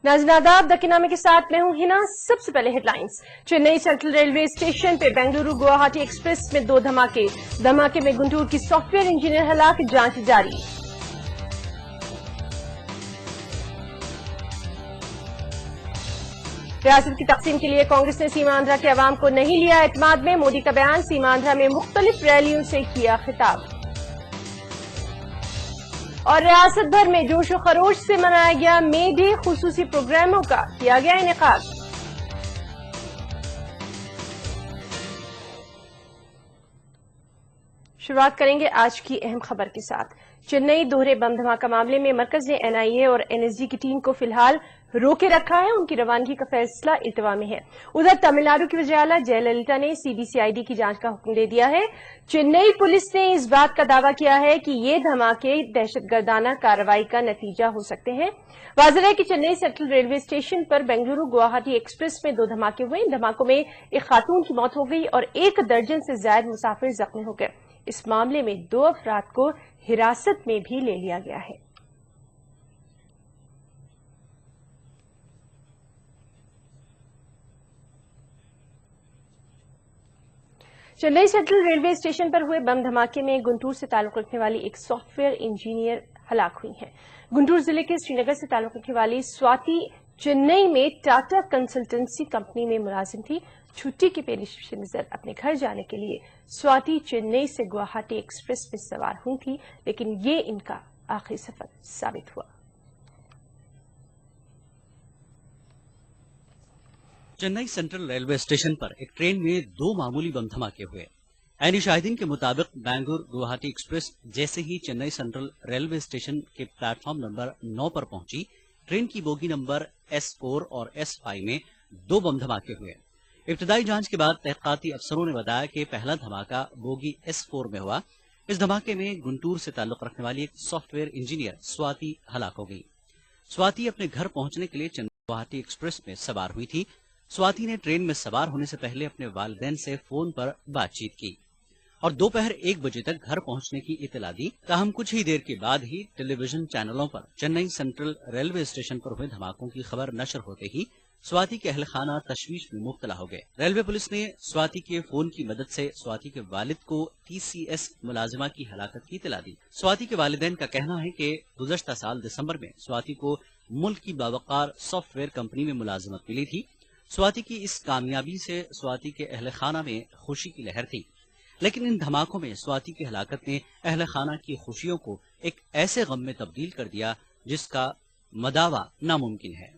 नाज़रीन आदाब, दकीनामे के साथ मैं हूं हिना। सबसे पहले headlines. Chennai central railway station पे बेंगलुरु गुवाहाटी एक्सप्रेस में 2 धमाके में गुंटूर की सॉफ्टवेयर इंजीनियर हलाक, जांच जारी। रियासत की तकसीम के लिए कांग्रेस ने सीमा आंध्रा के अवाम को नहीं लिया एतमाद में, मोदी का बयान। सीमा आंध्रा में मुख्तलिफ रैलियों से किया खिताब। और रियासत भर में जोश व खरोश से मनाया गया मे डे, खुसूसी प्रोग्रामों का किया गया इनेकाद। शुरुआत करेंगे आज की अहम खबर के साथ। चेन्नई दोहरे बम धमाका मामले में मरकज ने एनआईए और एनएसजी की टीम को फिलहाल रोके रखा है। उनकी रवानगी का फैसला इल्तवा में है। उधर तमिलनाडु की वज़ीर आला जयललिता ने सीबीसीआईडी की जांच का हुक्म दे दिया है। चेन्नई पुलिस ने इस बात का दावा किया है कि ये धमाके दहशतगर्दाना कार्रवाई का नतीजा हो सकते हैं। वाज़ेह है कि चेन्नई सेंट्रल रेलवे स्टेशन पर बेंगलुरु गुवाहाटी एक्सप्रेस में 2 धमाके हुए। इन धमाकों में एक खातून की मौत हो गई और 1 दर्जन से ज्यादा मुसाफिर जख्मी हो गए। इस मामले में 2 अफराद को हिरासत में भी ले लिया गया है। चेन्नई सेंट्रल रेलवे स्टेशन पर हुए बम धमाके में गुंटूर से ताल्लुक रखने वाली एक सॉफ्टवेयर इंजीनियर हलाक हुई हैं। गुंटूर जिले के श्रीनगर से ताल्लुक रखने वाली स्वाति चेन्नई में टाटा कंसल्टेंसी कंपनी में मुलाजिम थी। छुट्टी के पेश नजर अपने घर जाने के लिए स्वाति चेन्नई से गुवाहाटी एक्सप्रेस में सवार हुई थी, लेकिन ये इनका आखिरी सफर साबित हुआ। चेन्नई सेंट्रल रेलवे स्टेशन पर एक ट्रेन में 2 मामूली बम धमाके हुए। ऐनी शाहिदीन के मुताबिक बेंगलुरु गुवाहाटी एक्सप्रेस जैसे ही चेन्नई सेंट्रल रेलवे स्टेशन के प्लेटफॉर्म नंबर 9 पर पहुंची, ट्रेन की बोगी नंबर S4 और S5 में 2 बम धमाके हुए। इब्तदाई जांच के बाद तहकीकाती अफसरों ने बताया कि पहला धमाका बोगी S4 में हुआ। इस धमाके में गुंटूर से ताल्लुक रखने वाली एक सॉफ्टवेयर इंजीनियर स्वाति हलाक हो गई। स्वाति अपने घर पहुंचने के लिए चेन्नई गुवाहाटी एक्सप्रेस में सवार हुई थी। स्वाति ने ट्रेन में सवार होने से पहले अपने वालिदैन से फोन पर बातचीत की और दोपहर 1 बजे तक घर पहुंचने की इतला दी। ताहम कुछ ही देर के बाद ही टेलीविजन चैनलों पर चेन्नई सेंट्रल रेलवे स्टेशन पर हुए धमाकों की खबर नशर होते ही स्वाति के अहल खाना तशवीश में मुब्तला हो गए। रेलवे पुलिस ने स्वाति के फोन की मदद से स्वाति के वालिद को TCS मुलाजिमा की हलाकत की इतला दी। स्वाति के वालिदैन का कहना है कि गुज़श्ता साल दिसंबर में स्वाति को मुल्क की बावकार सॉफ्टवेयर कंपनी में मुलाजिमत मिली थी। स्वाति की इस कामयाबी से स्वाति के अहल खाना में खुशी की लहर थी, लेकिन इन धमाकों में स्वाति की हलाकत ने अहल खाना की खुशियों को एक ऐसे गम में तब्दील कर दिया जिसका मदावा नामुमकिन है।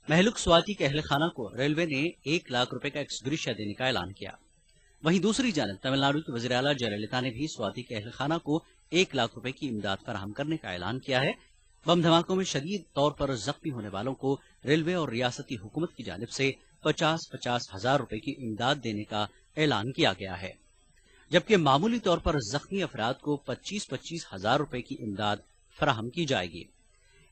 महलुक स्वाति के अहल खाना को रेलवे ने 1 लाख रुपए का एक्सग्रेशिया देने का ऐलान किया। वहीं दूसरी जानब तमिलनाडु की वज़ीर आला जयललिता ने भी स्वाति के अहल खाना को 1 लाख रुपए की इमदाद फराहम करने का ऐलान किया है। बम धमाकों में शदीद तौर पर जख्मी होने वालों को रेलवे और रियासती हुकूमत की जानिब से 50-50 हजार रुपए की इमदाद देने का ऐलान किया गया है, जबकि मामूली तौर पर जख्मी अफराद को 25-25 हजार रुपए की इमदाद फराहम की जाएगी।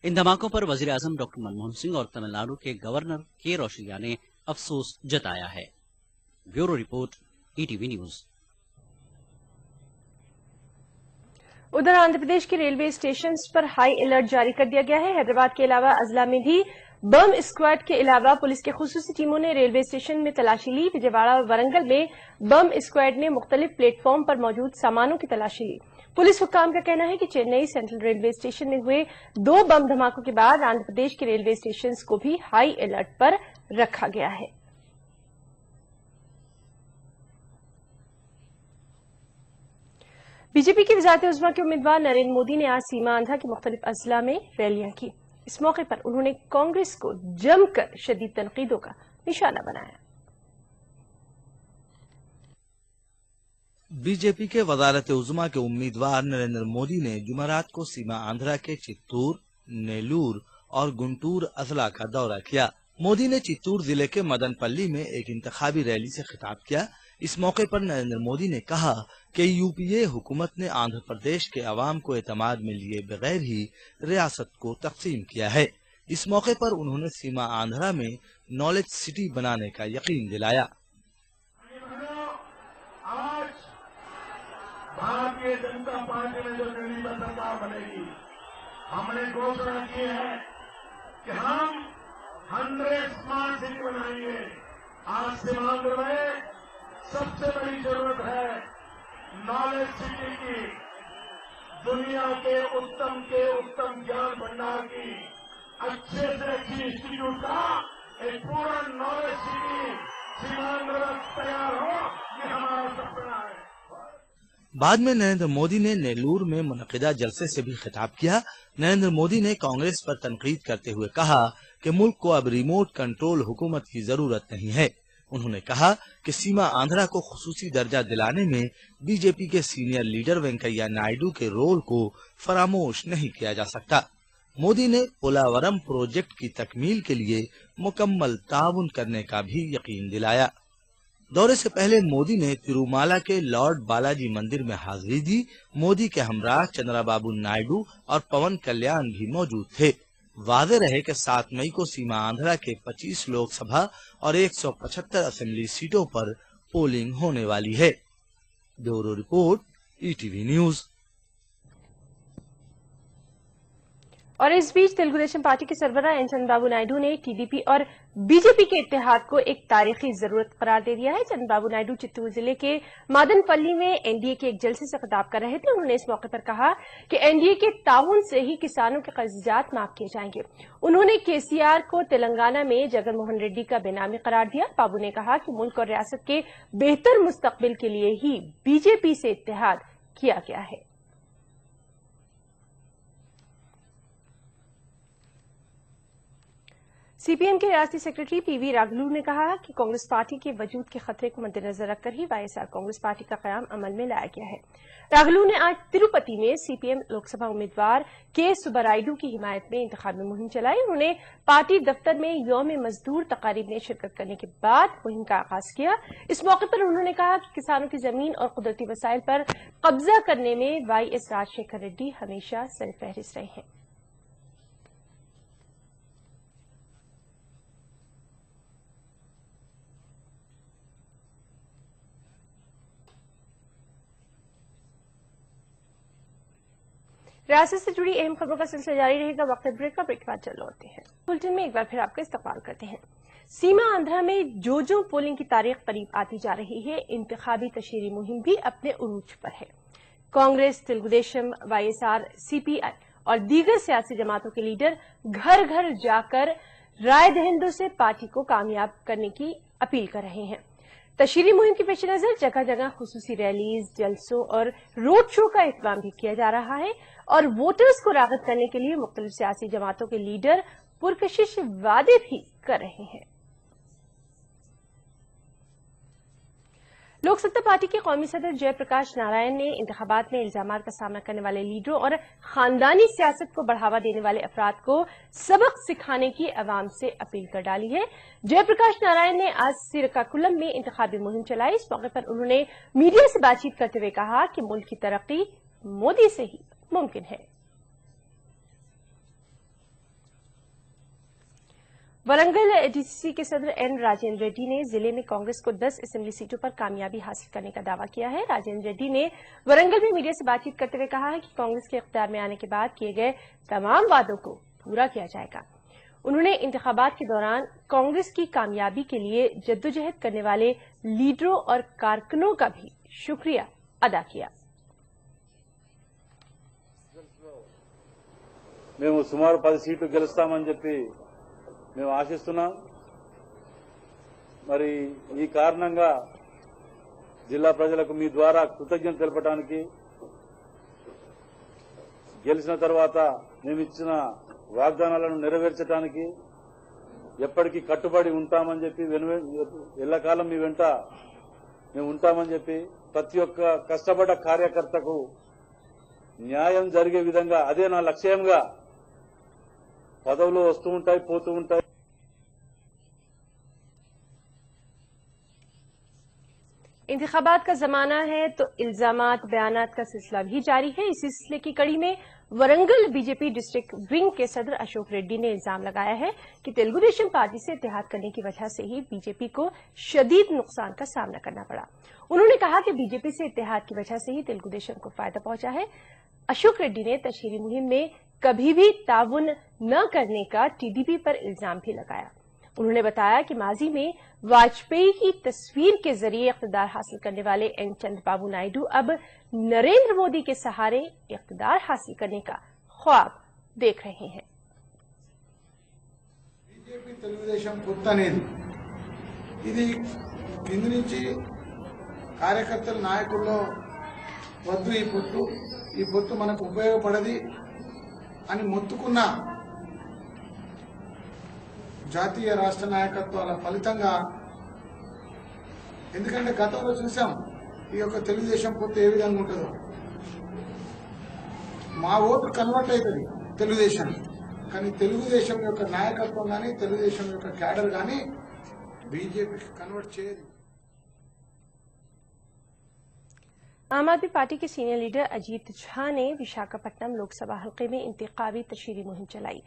इन धमाकों पर वजीर आजम डॉक्टर मनमोहन सिंह और तमिलनाडु के गवर्नर के रोशैया ने अफसोस जताया है। Bureau report, ETV news. उधर आंध्र प्रदेश के रेलवे स्टेशन पर हाई अलर्ट जारी कर दिया गया है। हैदराबाद के अलावा अजला में भी बम स्क्वाड के अलावा पुलिस की खुसूसी टीमों ने रेलवे स्टेशन में तलाशी ली। विजयवाड़ा और वरंगल में बम स्क्वाड ने मुख्तलिफ प्लेटफॉर्म पर मौजूद सामानों की तलाशी ली। पुलिस हुक्काम का कहना है कि चेन्नई सेंट्रल रेलवे स्टेशन में हुए 2 बम धमाकों के बाद आंध्र प्रदेश के रेलवे स्टेशन को भी हाई अलर्ट पर रखा गया है। बीजेपी की वज़ारत उज़्मा के उम्मीदवार नरेंद्र मोदी ने आज सीमा आंध्रा के मुख्तलिफ अजला में रैलियां की। इस मौके पर उन्होंने कांग्रेस को जमकर शदीद तनकीदों का निशाना बनाया। बीजेपी के वज़ारत उज़्मा के उम्मीदवार नरेंद्र मोदी ने जुमेरात को सीमा आंध्रा के चित्तूर, नेल्लूर और गुंटूर अजला का दौरा किया। मोदी ने चित्तूर जिले के मदनपल्ली में एक इंतखाबी रैली से खिताब किया। इस मौके पर नरेंद्र मोदी ने कहा कि यूपीए हुकूमत ने आंध्र प्रदेश के अवाम को एतमाद में लिए बगैर ही रियासत को तकसीम किया है। इस मौके पर उन्होंने सीमा आंध्रा में नॉलेज सिटी बनाने का यकीन दिलाया। आज भारतीय जनता पार्टी में जो दिल्ली में सरकार बनेगी, हमने घोषणा की है कि हम 100 स्मार्ट सिटी बनाएंगे। आज सीमांध्र में सबसे बड़ी जरूरत है नॉलेज सिटी की, दुनिया के उत्तम ज्ञान भंडार की, अच्छे से अच्छी इंस्टीट्यूट का एक पूरा नॉलेज सिटी सीमांध्र में तैयार हो, ये हमारा सपना है। बाद में नरेंद्र मोदी ने नेल्लूर में मुनक़िदा जलसे से भी खिताब किया। नरेंद्र मोदी ने कांग्रेस पर तनकीद करते हुए कहा कि मुल्क को अब रिमोट कंट्रोल हुकूमत की जरूरत नहीं है। उन्होंने कहा कि सीमा आंध्रा को खुसूसी दर्जा दिलाने में बीजेपी के सीनियर लीडर वेंकैया नायडू के रोल को फरामोश नहीं किया जा सकता। मोदी ने पोलावरम प्रोजेक्ट की तकमील के लिए मुकम्मल ताउन करने का भी यकीन दिलाया। दौरे से पहले मोदी ने तिरुमाला के लॉर्ड बालाजी मंदिर में हाजिरी दी। मोदी के हमराह चंद्रबाबू नायडू और पवन कल्याण भी मौजूद थे। वादे रहे कि 7 मई को सीमा आंध्रा के 25 लोकसभा और 175 असेंबली सीटों पर पोलिंग होने वाली है। Bureau report, ETV news. और इस बीच तेलुगु देशम पार्टी के सरबराह एन चंद्रबाबू नायडू ने टीडीपी और बीजेपी के इत्तेहाद को एक तारीखी जरूरत करार दे दिया है। चंद्रबाबू नायडू चित्तूर जिले के मादनपल्ली में एनडीए के एक जलसे से खिताब कर रहे थे। उन्होंने इस मौके पर कहा कि एनडीए के ताउन से ही किसानों के कर्जात माफ किए जाएंगे। उन्होंने केसीआर को तेलंगाना में जगन मोहन रेड्डी का बेनामी करार दिया। बाबू ने कहा कि मुल्क और रियासत के बेहतर मुस्तकबिल के लिए ही बीजेपी से इत्तेहाद किया गया है। सीपीएम के रियासती सेक्रेटरी पीवी राघलू ने कहा कि कांग्रेस पार्टी के वजूद के खतरे को मद्देनजर रखकर ही वाईएसआर कांग्रेस पार्टी का कयाम अमल में लाया गया है। राघलू ने आज तिरुपति में सीपीएम लोकसभा उम्मीदवार के सुब्बारायुडू की हिमायत में इंतखाबी मुहिम चलाई। उन्होंने पार्टी दफ्तर में यौम मजदूर तकारीब में शिरकत करने के बाद मुहिम का आगाज किया। इस मौके पर उन्होंने कहा कि किसानों की जमीन और कुदरती वसाइल पर कब्जा करने में वाईएस राजशेखर रेड्डी हमेशा सरफहरिस्त रहे हैं। रियासत से जुड़ी अहम खबरों का सिलसिला जारी रहेगा। वक्त ब्रेक का, ब्रेक के बाद चल लौटते हैं। बुलेटिन में एक बार फिर आपका इस्तकबाल करते हैं। सीमा आंध्रा में जो पोलिंग की तारीख करीब आती जा रही है, इंतखाबी तशहीरी मुहिम भी अपने उरूज पर है। कांग्रेस, तेलुगु देशम, वाईएसआर, सीपीआई और दीगर सियासी जमातों के लीडर घर घर जाकर राय दहिंदों से पार्टी को कामयाब करने की अपील कर रहे हैं। तशहीरी मुहिम के पेश नजर जगह जगह खुसूसी रैलीज, जलसों और रोड शो का एहतमाम भी किया जा रहा है और वोटर्स को रागत करने के लिए मुख्तलिफ सियासी जमातों के लीडर पुरकशिश वादे भी कर रहे हैं। लोक सत्ता पार्टी के कौमी सदर जयप्रकाश नारायण ने इंतखाबात में इल्जामात का सामना करने वाले लीडरों और खानदानी सियासत को बढ़ावा देने वाले अफराद को सबक सिखाने की अवाम से अपील कर डाली है। जयप्रकाश नारायण ने आज श्रीकाकुलम में इंतखाबी मुहिम चलाई। इस मौके पर उन्होंने मीडिया से बातचीत करते हुए कहा कि मुल्क की तरक्की मोदी से ही मुमकिन है। वरंगल डीसीसी के सदर एन राजेंद्र रेड्डी ने जिले में कांग्रेस को 10 असेंबली सीटों पर कामयाबी हासिल करने का दावा किया है। राजेंद्र रेड्डी ने वरंगल में मीडिया से बातचीत करते हुए कहा है कि कांग्रेस के इख्तियार में आने के बाद किए गए तमाम वादों को पूरा किया जाएगा। उन्होंने इंतखाबात के दौरान कांग्रेस की कामयाबी के लिए जद्दोजहद करने वाले लीडरों और कारकुनों का भी शुक्रिया अदा किया। మేము సుమారు 10 సీట్లు గెలుస్తామని చెప్పి మేము ఆశిస్తున్నాం। మరి ఈ కారణంగా జిల్లా ప్రజలకు మీ ద్వారా కృతజ్ఞత తెలపడానికి, గెలిచిన తర్వాత మేము ఇచ్చిన వాగ్దానాలను నెరవేర్చడానికి ఎప్పటికీ కట్టుబడి ఉంటామని చెప్పి, ఎల్లకాలం మీ వెంట మేము ఉంటామని చెప్పి, ప్రతి ఒక్క కష్టపడ్డ కార్యకర్తకు న్యాయం జరిగే విధంగా, అదే నా లక్ష్యంగా, పదవులు వస్తూ ఉంటాయి పోతూ ఉంటాయి। इंतखाबात का जमाना है तो इल्जामात बयानात का सिलसिला भी जारी है। इसी सिलसिले की कड़ी में वरंगल बीजेपी डिस्ट्रिक्ट विंग के सदर अशोक रेड्डी ने इल्जाम लगाया है कि तेलुगु देशम पार्टी से इत्तेहाद करने की वजह से ही बीजेपी को शदीद नुकसान का सामना करना पड़ा। उन्होंने कहा कि बीजेपी से इत्तेहाद की वजह से ही तेलुगु देशम को फायदा पहुंचा है। अशोक रेड्डी ने तशहीरी मुहिम में कभी भी ताउन न करने का टीडीपी पर इल्जाम भी लगाया। उन्होंने बताया कि माजी में वाजपेयी की तस्वीर के जरिए इख्तिदार हासिल करने वाले एन चंद्रबाबू नायडू अब नरेंद्र मोदी के सहारे इख्तिदार हासिल करने का ख्वाब देख रहे हैं। बीजेपी తెలుగుదేశం పొత్తు అనేది ఇది కింది నుంచి కార్యకర్తల నాయకుల్లో వద్దు ఈ పొత్తు మనకు ఉపయోగపడది అని మొత్తుకున్న జాతీయ రాష్ట్ర నాయకత్వాల ఫలితంగా, ఎందుకంటే గతంలో చూసాం ఈ యొక్క తెలుగుదేశం పొత్తు ఏ విధంగా ఉంటుందో. మా ఓటు కన్వర్ట్ అవుతుంది తెలుగుదేశం, కానీ తెలుగుదేశం యొక్క నాయకత్వం కానీ తెలుగుదేశం యొక్క క్యాడర్ కానీ బీజేపీకి కన్వర్ట్ చేయదు. आम आदमी पार्टी के सीनियर लीडर अजीत झा ने विशाखापट्टनम लोकसभा हल्के में इंतखाबी तशहीरी मुहिम चलाई।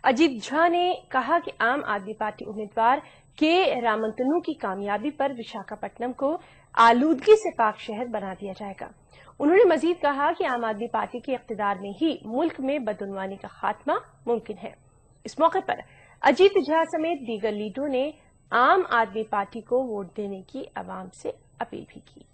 अजीत झा ने कहा कि आम आदमी पार्टी उम्मीदवार के रामंतनु की कामयाबी पर विशाखापट्टनम को आलूदगी से पाक शहर बना दिया जाएगा। उन्होंने मजीद कहा कि आम आदमी पार्टी के इख्तिदार में ही मुल्क में बदउनवानी का खात्मा मुमकिन है। इस मौके पर अजीत झा समेत दीगर लीडरों ने आम आदमी पार्टी को वोट देने की आवाम से अपील भी की।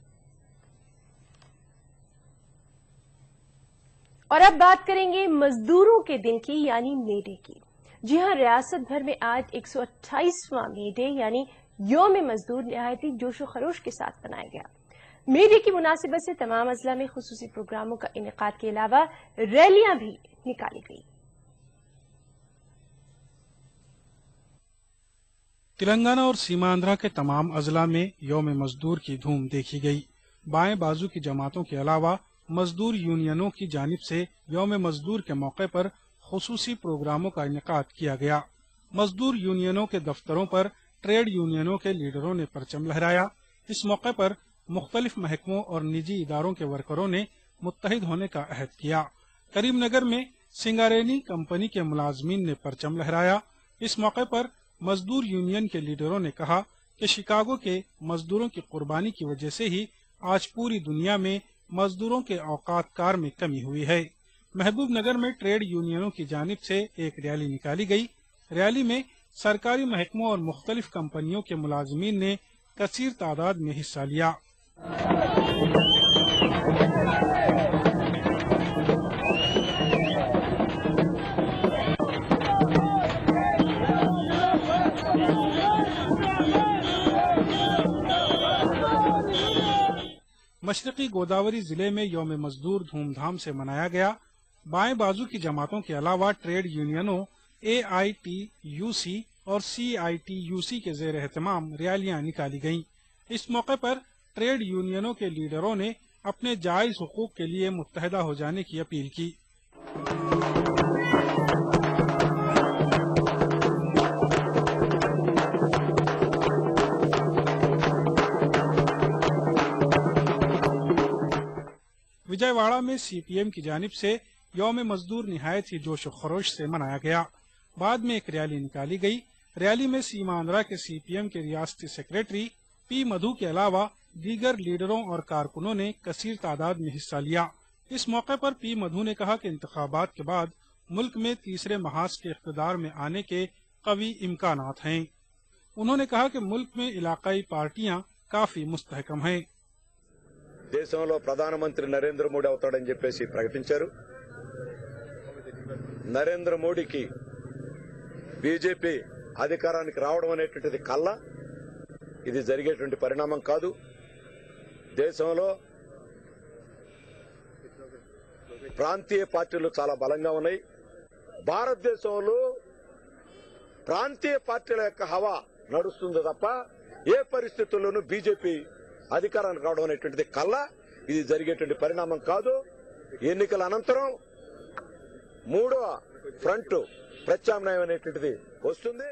और अब बात करेंगे मजदूरों के दिन की यानी मे डे की। जी हां, रियासत भर में आज 128वां मे डे यानी यौम मजदूर निहायती जोशो खरोश के साथ मनाया गया। मे डे की मुनासिबत से तमाम अजला में खुसूसी प्रोग्रामों का इनेकाद के अलावा रैलियां भी निकाली गई। तेलंगाना और सीमांध्रा के तमाम अजला में यौम मजदूर की धूम देखी गई। बाएं बाजू की जमातों के अलावा मजदूर यूनियनों की जानिब से यौम मजदूर के मौके पर खुसूसी प्रोग्रामों का इनेकाद किया गया। मजदूर यूनियनों के दफ्तरों पर ट्रेड यूनियनों के लीडरों ने परचम लहराया। इस मौके पर मुख्तलिफ महकमों और निजी इदारों के वर्करों ने मुत्तहिद होने का अहद किया। करीमनगर में सिंगारेनी कंपनी के मुलाजमीन ने परचम लहराया। इस मौके पर मजदूर यूनियन के लीडरों ने कहा कि शिकागो के मजदूरों की कुर्बानी की वजह से ही आज पूरी दुनिया में मजदूरों के औकात कार में कमी हुई है। महबूब नगर में ट्रेड यूनियनों की जानिब से एक रैली निकाली गई। रैली में सरकारी महकमों और मुख्तलिफ कंपनियों के मुलाजमीन ने कसीर तादाद में हिस्सा लिया। मशरकी गोदावरी जिले में यौम मजदूर धूमधाम से मनाया गया। बाएं बाजू की जमातों के अलावा ट्रेड यूनियनों AITUC और CITUC के जेर एहतमाम रैलियां निकाली गईं। इस मौके पर ट्रेड यूनियनों के लीडरों ने अपने जायज हुकूक के लिए मुत्तहदा हो जाने की अपील की। विजयवाड़ा में CPM की जानिब से यौम मजदूर निहायत ही जोश खरोश से मनाया गया। बाद में एक रैली निकाली गई। रैली में सीमांध्रा के CPM के रियासती सेक्रेटरी P मधु के अलावा दीगर लीडरों और कारकुनों ने कसीर तादाद में हिस्सा लिया। इस मौके पर P मधु ने कहा कि इंतखाबात के बाद मुल्क में तीसरे महाज के इख्तिदार में आने के कवी इम्कानात हैं। उन्होंने कहा कि मुल्क में इलाकाई पार्टियां काफी मुस्तहकम हैं। దేశంలో ప్రధానమంత్రి నరేంద్ర మోడీ అవుతాడని చెప్పేసి ప్రకటించారు. నరేంద్ర మోడీకి బీజేపీ అధికారానికి రావడం అనేటువంటిది కల్లా, ఇది జరిగేటువంటి పరిణామం కాదు. దేశంలో ప్రాంతీయ పార్టీలు చాలా బలంగా ఉన్నాయి. భారతదేశంలో ప్రాంతీయ పార్టీల యొక్క హవా నడుస్తుంది తప్ప ఏ పరిస్థితుల్లోనూ బీజేపీ అధికారానికి రావడం అనేటువంటిది కల్లా, ఇది జరిగేటువంటి పరిణామం కాదు. ఎన్నికల అనంతరం మూడవ ఫ్రంట్ ప్రత్యామ్నాయం అనేటువంటిది వస్తుంది.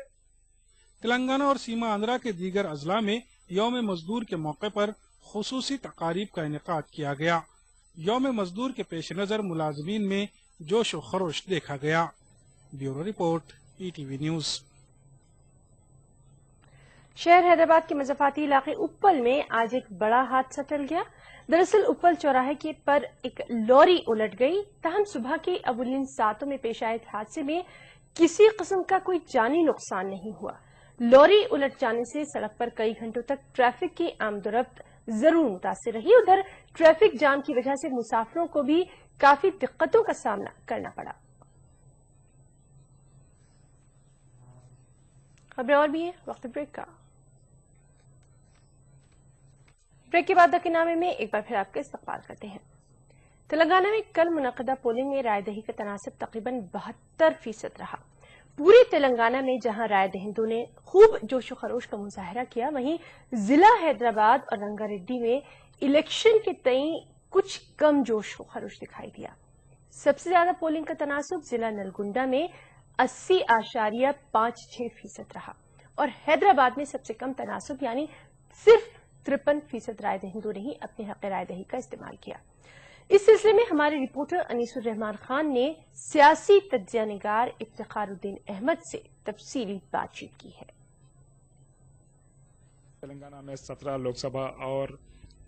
तेलंगाना और सीमा आंध्रा के दीगर अजला में यौम मजदूर के मौके पर खुसूसी तकारीब का इनेकाद किया गया। यौम मजदूर के पेश नज़र मुलाजमीन में जोश व खरोश देखा गया। Bureau report, ETV news. शहर हैदराबाद के मज़ाफ़ाती इलाके उप्पल में आज एक बड़ा हादसा टल गया। दरअसल उप्पल चौराहे के पर एक लॉरी उलट गई। ताहम सुबह के अवलिन सातों में पेश आए हादसे में किसी किस्म का कोई जानी नुकसान नहीं हुआ। लॉरी उलट जाने से सड़क पर कई घंटों तक ट्रैफिक की आमदोरफ्त जरूर मुतासिर रही। उधर ट्रैफिक जाम की वजह से मुसाफिरों को भी काफी दिक्कतों का सामना करना पड़ा। खबरें और भी हैं, वक्त ब्रेक का। ब्रेक के बाद दकिनामे में एक बार फिर आपका इस्तकबाल करते हैं। तेलंगाना में कल मुनक़दा पोलिंग में राय दही का तनासब तकरीबन 72% रहा। पूरे तेलंगाना में जहां राय दहिंदों ने खूब जोशो खरोश का मुजाहरा किया, वहीं जिला हैदराबाद और रंगारेड्डी में इलेक्शन के तई कुछ कम जोश खरोश दिखाई दिया। सबसे ज्यादा पोलिंग का तनासब जिला नलगुंडा में 80.56% रहा और हैदराबाद में सबसे कम तनासब यानी सिर्फ 53% राय दहिंदों ने ही अपने हक राय दही का इस्तेमाल किया। इस सिलसिले में हमारे रिपोर्टर अनीसुर रहमान खान ने सियासी तज्जिया निगार इफ्तिखारुद्दीन अहमद से तफसीली बातचीत की है। तेलंगाना में 17 लोकसभा और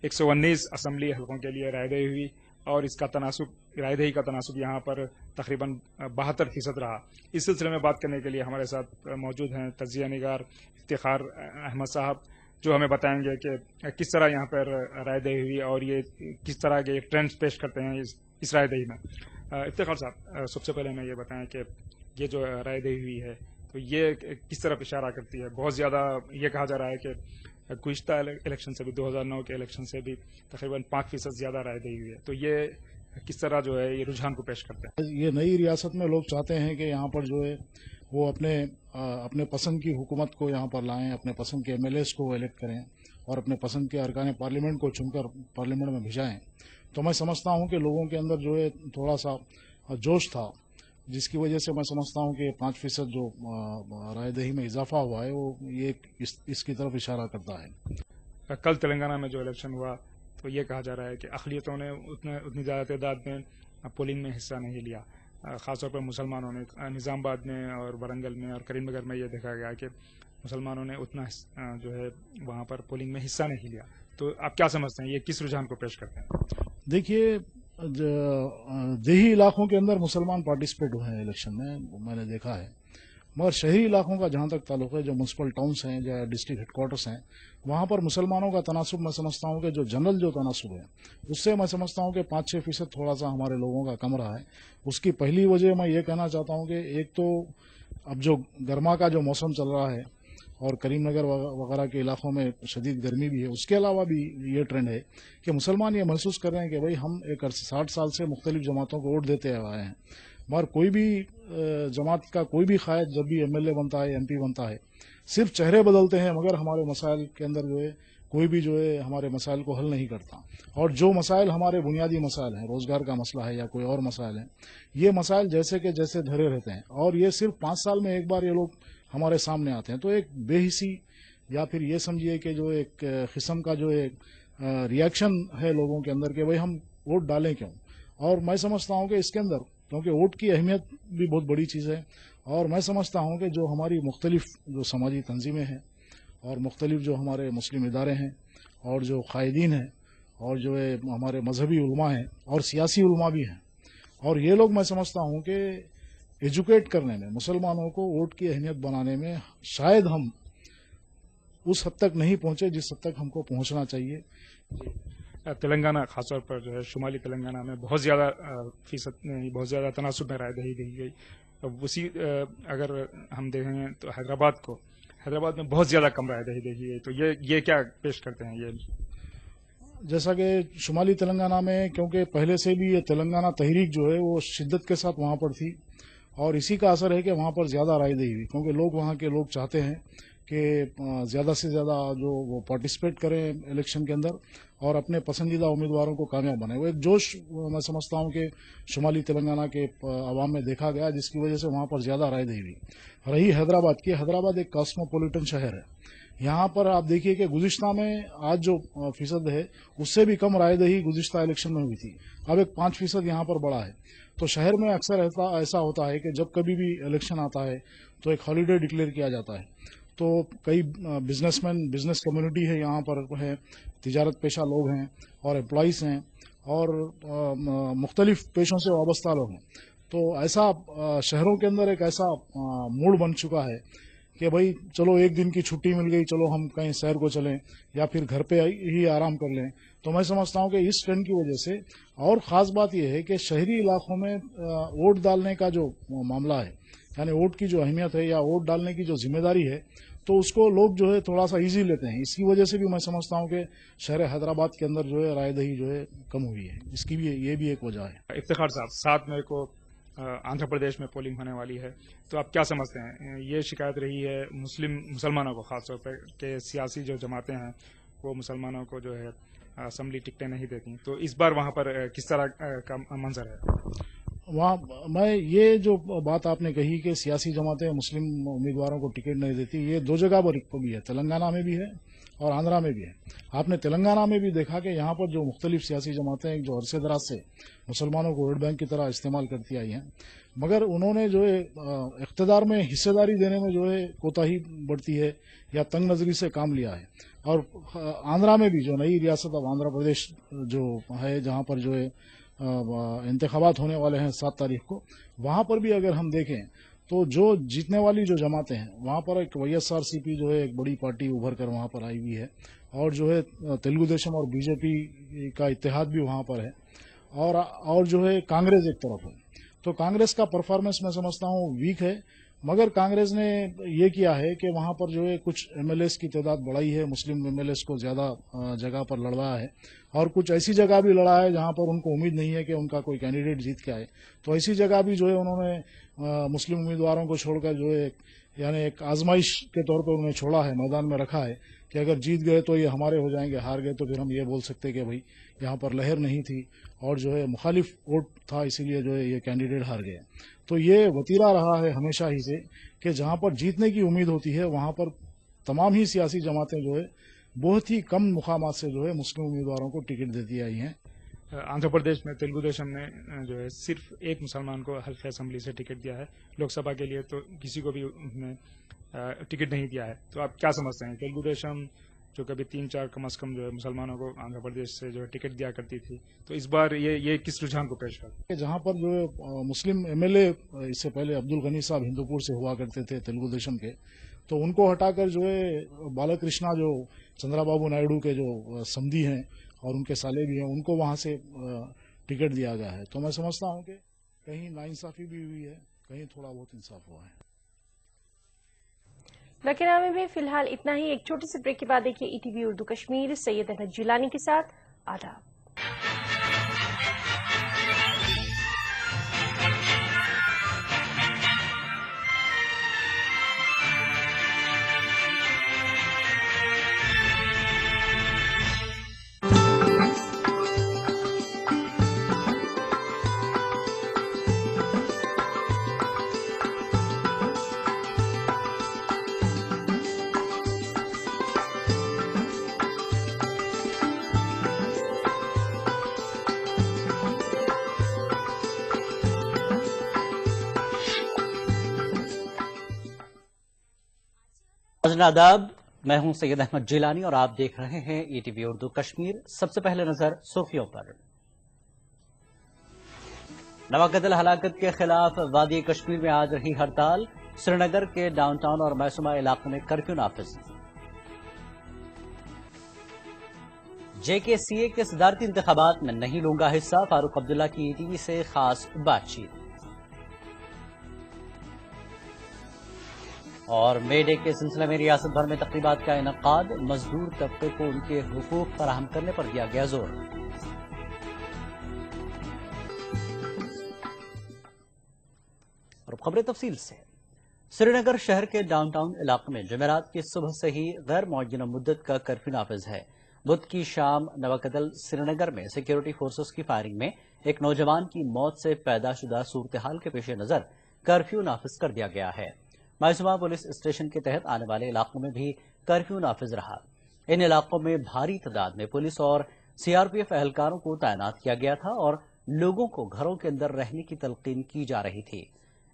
119 असेंबली हलकों के लिए रायदही हुई और इसका तनासुब रायदही का तनासुब यहाँ पर तकरीबन 72% रहा। इस सिलसिले में बात करने के लिए हमारे साथ मौजूद हैं तज्जिया निगार इफ्तिखार अहमद साहब, जो हमें बताएंगे कि किस तरह यहाँ पर रायदही हुई और ये किस तरह के ट्रेंड्स पेश करते हैं इस रायदही में। इफ्तिखार साहब, सबसे पहले हमें ये बताएं कि ये जो रायदही हुई है तो ये किस तरफ इशारा करती है। बहुत ज़्यादा ये कहा जा रहा है कि गुज़िश्ता इलेक्शन से भी 2009 के इलेक्शन से भी तकरीबन 5% ज़्यादा रायदही हुई है, तो ये किस तरह जो है ये रुझान को पेश करते हैं। ये नई रियासत में लोग चाहते हैं कि यहाँ पर जो है वो अपने पसंद की हुकूमत को यहाँ पर लाएं, अपने पसंद के MLAs को इलेक्ट करें और अपने पसंद के अरकान पार्लियामेंट को चुनकर पार्लियामेंट में भिजाएं। तो मैं समझता हूँ कि लोगों के अंदर जो है थोड़ा सा जोश था, जिसकी वजह से मैं समझता हूँ कि 5% जो रायदही में इजाफा हुआ है वो ये इसकी तरफ इशारा करता है। कल तेलंगाना में जो इलेक्शन हुआ तो ये कहा जा रहा है कि अक़लियतों ने उतनी ज़्यादा तादाद में पोलिंग में हिस्सा नहीं लिया। ख़ासतौर पर मुसलमानों ने निज़ामाबाद में और वरंगल में और करीमनगर में ये देखा गया कि मुसलमानों ने उतना जो है वहाँ पर पोलिंग में हिस्सा नहीं लिया। तो आप क्या समझते हैं ये किस रुझान को पेश करते हैं? देखिए, देही इलाकों के अंदर मुसलमान पार्टिसिपेट हुए हैं इलेक्शन में, मैंने देखा है, मगर शहरी इलाकों का जहाँ तक ताल्लुक है, जो म्यूनसिपल टाउन्स हैं या डिस्ट्रिक्ट हेडक्वार्टर्स हैं, वहाँ पर मुसलमानों का तनासुब मैं समझता हूँ कि जो जनरल जो तनासुब है उससे मैं समझता हूँ कि 5-6% थोड़ा सा हमारे लोगों का कम रहा है। उसकी पहली वजह मैं ये कहना चाहता हूँ कि एक तो अब जो गर्मा का जो मौसम चल रहा है और करीमनगर वगैरह के इलाकों में शदीद गर्मी भी है, उसके अलावा भी ये ट्रेंड है कि मुसलमान ये महसूस कर रहे हैं कि भाई हम एक 60 साल से मुख्तलिफ जमातों को वोट देते आए हैं, मगर कोई भी जमात का कोई भी कायद जब भी MLA बनता है, MP बनता है, सिर्फ चेहरे बदलते हैं मगर हमारे मसाइल के अंदर जो है कोई भी जो है हमारे मसाइल को हल नहीं करता। और जो मसाइल हमारे बुनियादी मसाइल हैं, रोज़गार का मसला है या कोई और मसाइल हैं, ये मसाइल जैसे के जैसे धरे रहते हैं और ये सिर्फ 5 साल में एक बार ये लोग हमारे सामने आते हैं। तो एक बेहिसी या फिर ये समझिए कि जो एक किस्म का जो एक रिएक्शन है लोगों के अंदर कि भाई हम वोट डालें क्यों। और मैं समझता हूँ कि इसके अंदर क्योंकि वोट की अहमियत भी बहुत बड़ी चीज़ है और मैं समझता हूँ कि जो हमारी मुख्तलिफ जो समाजी तंजीमें हैं और मुख्तलिफ जो हमारे मुस्लिम इदारे हैं और जो कायदीन हैं और जो है हमारे मजहबी उलमा हैं और सियासी उलमा भी हैं, और ये लोग मैं समझता हूँ कि एजुकेट करने में, मुसलमानों को वोट की अहमियत बनाने में शायद हम उस हद तक नहीं पहुँचे जिस हद तक हमको पहुँचना चाहिए। तेलंगाना खासतौर पर जो है शुमाली तेलंगाना में बहुत ज़्यादा फीसद में बहुत ज़्यादा तनासुब में रायदही दी गई। अब उसी अगर हम देखें तो हैदराबाद में बहुत ज़्यादा कम रायदही दी गई। तो ये क्या पेश करते हैं ये? जैसा कि शुमाली तेलंगाना में क्योंकि पहले से भी ये तेलंगाना तहरीक जो है वो शिद्दत के साथ वहाँ पर थी और इसी का असर है कि वहाँ पर ज़्यादा रायदही हुई, क्योंकि लोग वहाँ के लोग चाहते हैं कि ज़्यादा से ज़्यादा जो वो पार्टिसिपेट करें इलेक्शन के अंदर और अपने पसंदीदा उम्मीदवारों को कामयाब बनाए। वो एक जोश मैं समझता हूँ कि शुमाली तेलंगाना के अवाम में देखा गया, जिसकी वजह से वहाँ पर ज़्यादा रायदही हुई। रही हैदराबाद की, हैदराबाद एक कॉस्मोपॉलिटन शहर है, यहाँ पर आप देखिए कि गुज़िश्ता में आज जो फीसद है उससे भी कम रायदही गुज़िश्ता इलेक्शन में हुई थी, अब एक 5% यहाँ पर बढ़ा है। तो शहर में अक्सर ऐसा होता है कि जब कभी भी इलेक्शन आता है तो एक हॉलीडे डिक्लेयर किया जाता है। तो कई बिजनेसमैन, बिजनेस कम्युनिटी है यहाँ पर है, तिजारत पेशा लोग हैं और एम्प्लॉइज़ हैं और मुख्तलिफ पेशों से वाबस्ता लोग हैं। तो ऐसा शहरों के अंदर एक ऐसा मूड बन चुका है कि भाई चलो एक दिन की छुट्टी मिल गई, चलो हम कहीं सैर को चलें या फिर घर पे ही आराम कर लें। तो मैं समझता हूं कि इस ट्रेंड की वजह से, और ख़ास बात यह है कि शहरी इलाकों में वोट डालने का जो मामला है, यानी वोट की जो अहमियत है या वोट डालने की जो जिम्मेदारी है, तो उसको लोग जो है थोड़ा सा ईजी लेते हैं। इसकी वजह से भी मैं समझता हूं कि शहर हैदराबाद के अंदर जो है रायदही जो है कम हुई है। इसकी भी ये भी एक वजह है। इफ्तिखार साहब, 7 मई को आंध्र प्रदेश में पोलिंग होने वाली है, तो आप क्या समझते हैं? ये शिकायत रही है मुसलमानों को खासतौर पर कि सियासी जो जमातें हैं वो मुसलमानों को जो है असम्बली टिकटें नहीं देती, तो इस बार वहाँ पर किस तरह का मंजर है? वहाँ मैं ये जो बात आपने कही कि सियासी जमातें मुस्लिम उम्मीदवारों को टिकट नहीं देती, ये दो जगह पर भी है, तेलंगाना में भी है और आंध्रा में भी है। आपने तेलंगाना में भी देखा कि यहाँ पर जो मुख्तलिफ सियासी जमातें जो अरसे दराज से मुसलमानों को वोट बैंक की तरह इस्तेमाल करती आई हैं, मगर उन्होंने जो है इक़्तिदार में हिस्सेदारी देने में जो है कोताही बढ़ती है या तंग नजरी से काम लिया है। और आंध्रा में भी जो नई रियासत अब आंध्र प्रदेश जो है, जहाँ पर जो है इंतखाबात होने वाले हैं 7 तारीख को, वहाँ पर भी अगर हम देखें तो जो जीतने वाली जो जमातें हैं वहाँ पर एक YSRCP जो है एक बड़ी पार्टी उभर कर वहाँ पर आई हुई है, और जो है तेलुगु देशम और बीजेपी का इत्तेहाद भी वहाँ पर है, और जो है कांग्रेस एक तरफ है। तो कांग्रेस का परफॉर्मेंस मैं समझता हूँ वीक है, मगर कांग्रेस ने ये किया है कि वहाँ पर जो है कुछ MLAs की तादाद बढ़ाई है, मुस्लिम MLAs को ज़्यादा जगह पर लड़ा है, और कुछ ऐसी जगह भी लड़ा है जहाँ पर उनको उम्मीद नहीं है कि उनका कोई कैंडिडेट जीत के आए। तो ऐसी जगह भी जो है उन्होंने मुस्लिम उम्मीदवारों को छोड़कर जो है यानी एक आजमाइश के तौर पर उन्हें छोड़ा है, मैदान में रखा है कि अगर जीत गए तो ये हमारे हो जाएंगे, हार गए तो फिर हम ये बोल सकते कि भाई यहाँ पर लहर नहीं थी और जो है मुखालिफ वोट था, इसीलिए जो है ये कैंडिडेट हार गए। तो ये वतीरा रहा है हमेशा ही से कि जहाँ पर जीतने की उम्मीद होती है वहाँ पर तमाम ही सियासी जमातें जो है बहुत ही कम मुकामात से जो है मुस्लिम उम्मीदवारों को टिकट देती आई हैं। आंध्र प्रदेश में तेलुगु देशम ने जो है सिर्फ एक मुसलमान को हल्के असम्बली से टिकट दिया है, लोकसभा के लिए तो किसी को भी उन्होंने टिकट नहीं दिया है। तो आप क्या समझते हैं, तेलुगु देशम जो कभी 3-4 कम अज कम जो है मुसलमानों को आंध्र प्रदेश से जो है टिकट दिया करती थी, तो इस बार ये किस रुझान को पेश करती है? जहाँ पर जो है मुस्लिम MLA इससे पहले अब्दुल गनी साहब हिंदूपुर से हुआ करते थे तेलुगु देशम के, तो उनको हटाकर जो है बालकृष्णा जो चंद्राबाबू नायडू के जो समधी हैं और उनके साले भी हैं, उनको वहाँ से टिकट दिया गया है। तो मैं समझता हूँ कि कहीं नाइंसाफी भी हुई है, कहीं थोड़ा बहुत इंसाफ हुआ है। लखनऊ में फिलहाल इतना ही। एक छोटे से ब्रेक के बाद देखिए ETV उर्दू कश्मीर सैयद अहमद जिलानी के साथ। आदाब। आदाब, मैं हूं सैयद अहमद जिलानी और आप देख रहे हैं ETV उर्दू कश्मीर। सबसे पहले नजर सुर्खियों पर। नवाकतल हलाकत के खिलाफ वादी कश्मीर में आज रही हड़ताल, श्रीनगर के डाउनटाउन और मैसूमा इलाकों में कर्फ्यू नाफिज। JKCA के सदारती इंतखाबात में नहीं लूंगा हिस्सा, फारूक अब्दुल्ला की ETV से खास बातचीत। और मे डे के सिलसिले में रियासत भर में तकरीबात का इनकाद, मजदूर तबके को उनके हुकूक फराहम करने पर दिया गया जोर। और अब खबरें तफसील से। श्रीनगर शहर के डाउनटाउन इलाके में जमेरात की सुबह से ही गैर मुअय्यना मुद्दत का कर्फ्यू नाफिज है। बुध की शाम नवाकतल श्रीनगर में सिक्योरिटी फोर्सेस की फायरिंग में एक नौजवान की मौत से पैदा शुदा सूरत हाल के पेश नजर कर्फ्यू नाफिज कर दिया गया है। मैसूमा पुलिस स्टेशन के तहत आने वाले इलाकों में भी कर्फ्यू नाफिज रहा। इन इलाकों में भारी तादाद में पुलिस और सीआरपीएफ एहलकारों को तैनात किया गया था और लोगों को घरों के अंदर रहने की तलकीन की जा रही थी।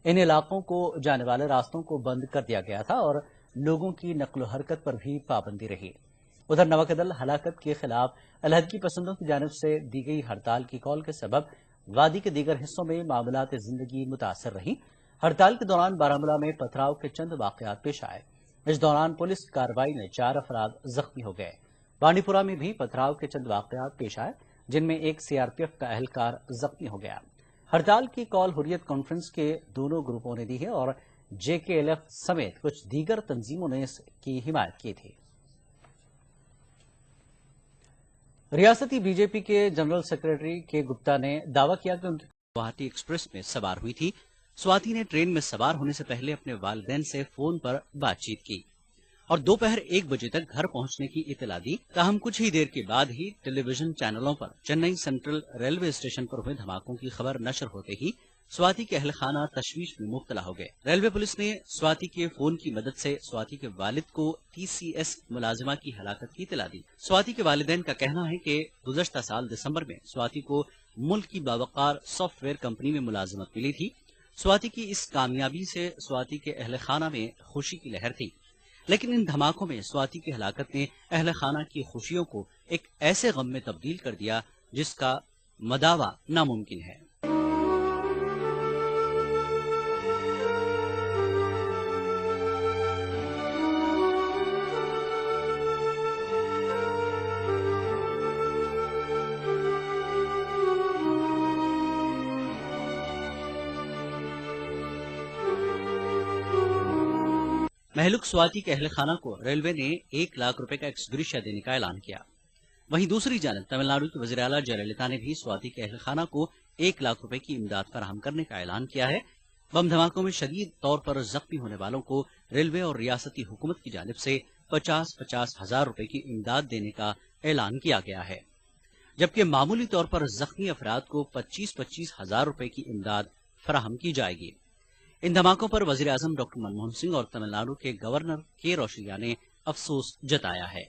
इन इलाकों को जाने वाले रास्तों को बंद कर दिया गया था और लोगों की नक्लो हरकत पर भी पाबंदी रही। उधर नवकदल हलाकत के खिलाफ अलहदगी पसंदों की जानिब से दी गई हड़ताल की कॉल के सबब वादी के दीगर हिस्सों में मामलात जिंदगी मुतासर रही। हड़ताल के दौरान बारामूला में पथराव के चंद वाकयात पेश आए। इस दौरान पुलिस कार्रवाई में 4 अफराद जख्मी हो गए। बांडीपुरा में भी पथराव के चंद वाकयात पेश आए, जिनमें एक सीआरपीएफ का एहलकार जख्मी हो गया। हड़ताल की कॉल हुर्रियत कॉन्फ्रेंस के दोनों ग्रुपों ने दी है और जेकेएलएफ समेत कुछ दीगर तंजीमों ने इसकी हिमायत की थी। रियासती बीजेपी के जनरल सेक्रेटरी के गुप्ता ने दावा किया कि उनकी गुवाहाटी एक्सप्रेस में सवार हुई थी। स्वाति ने ट्रेन में सवार होने से पहले अपने वालिदैन से फोन पर बातचीत की और दोपहर 1 बजे तक घर पहुंचने की इतला दी। ताहम कुछ ही देर के बाद ही टेलीविजन चैनलों पर चेन्नई सेंट्रल रेलवे स्टेशन पर हुए धमाकों की खबर नशर होते ही स्वाति के अहलखाना तशवीश में मुब्तला हो गए। रेलवे पुलिस ने स्वाति के फोन की मदद से स्वाति के वालिद को टीसीएस मुलाजिमा की हलाकत की इतला दी। स्वाति के वालिदैन का कहना है कि गुज़श्ता साल दिसंबर में स्वाति को मुल्क की बावकार सॉफ्टवेयर कंपनी में मुलाजिमत मिली थी। स्वाति की इस कामयाबी से स्वाति के अहल खाना में खुशी की लहर थी, लेकिन इन धमाकों में स्वाति की हलाकत ने अहल खाना की खुशियों को एक ऐसे गम में तब्दील कर दिया जिसका मदावा नामुमकिन है। महलुक स्वाति के अहल खाना को रेलवे ने 1 लाख रुपए का एक्सग्रेशिया देने का ऐलान किया। वहीं दूसरी जानब तमिलनाडु के वज़ीर आला जयललिता ने भी स्वाति के अहल खाना को 1 लाख रुपए की इमदाद फराहम करने का ऐलान किया है। बम धमाकों में शदीद तौर पर जख्मी होने वालों को रेलवे और रियासती हुकूमत की जानिब से 50-50 हजार रुपए की इमदाद देने का ऐलान किया गया है, जबकि मामूली तौर पर जख्मी अफराद को 25-25 हजार रुपए की इमदाद फराहम की जाएगी। इन धमाकों पर वजीर आजम डॉक्टर मनमोहन सिंह और तमिलनाडु के गवर्नर के रोशैया ने अफसोस जताया है।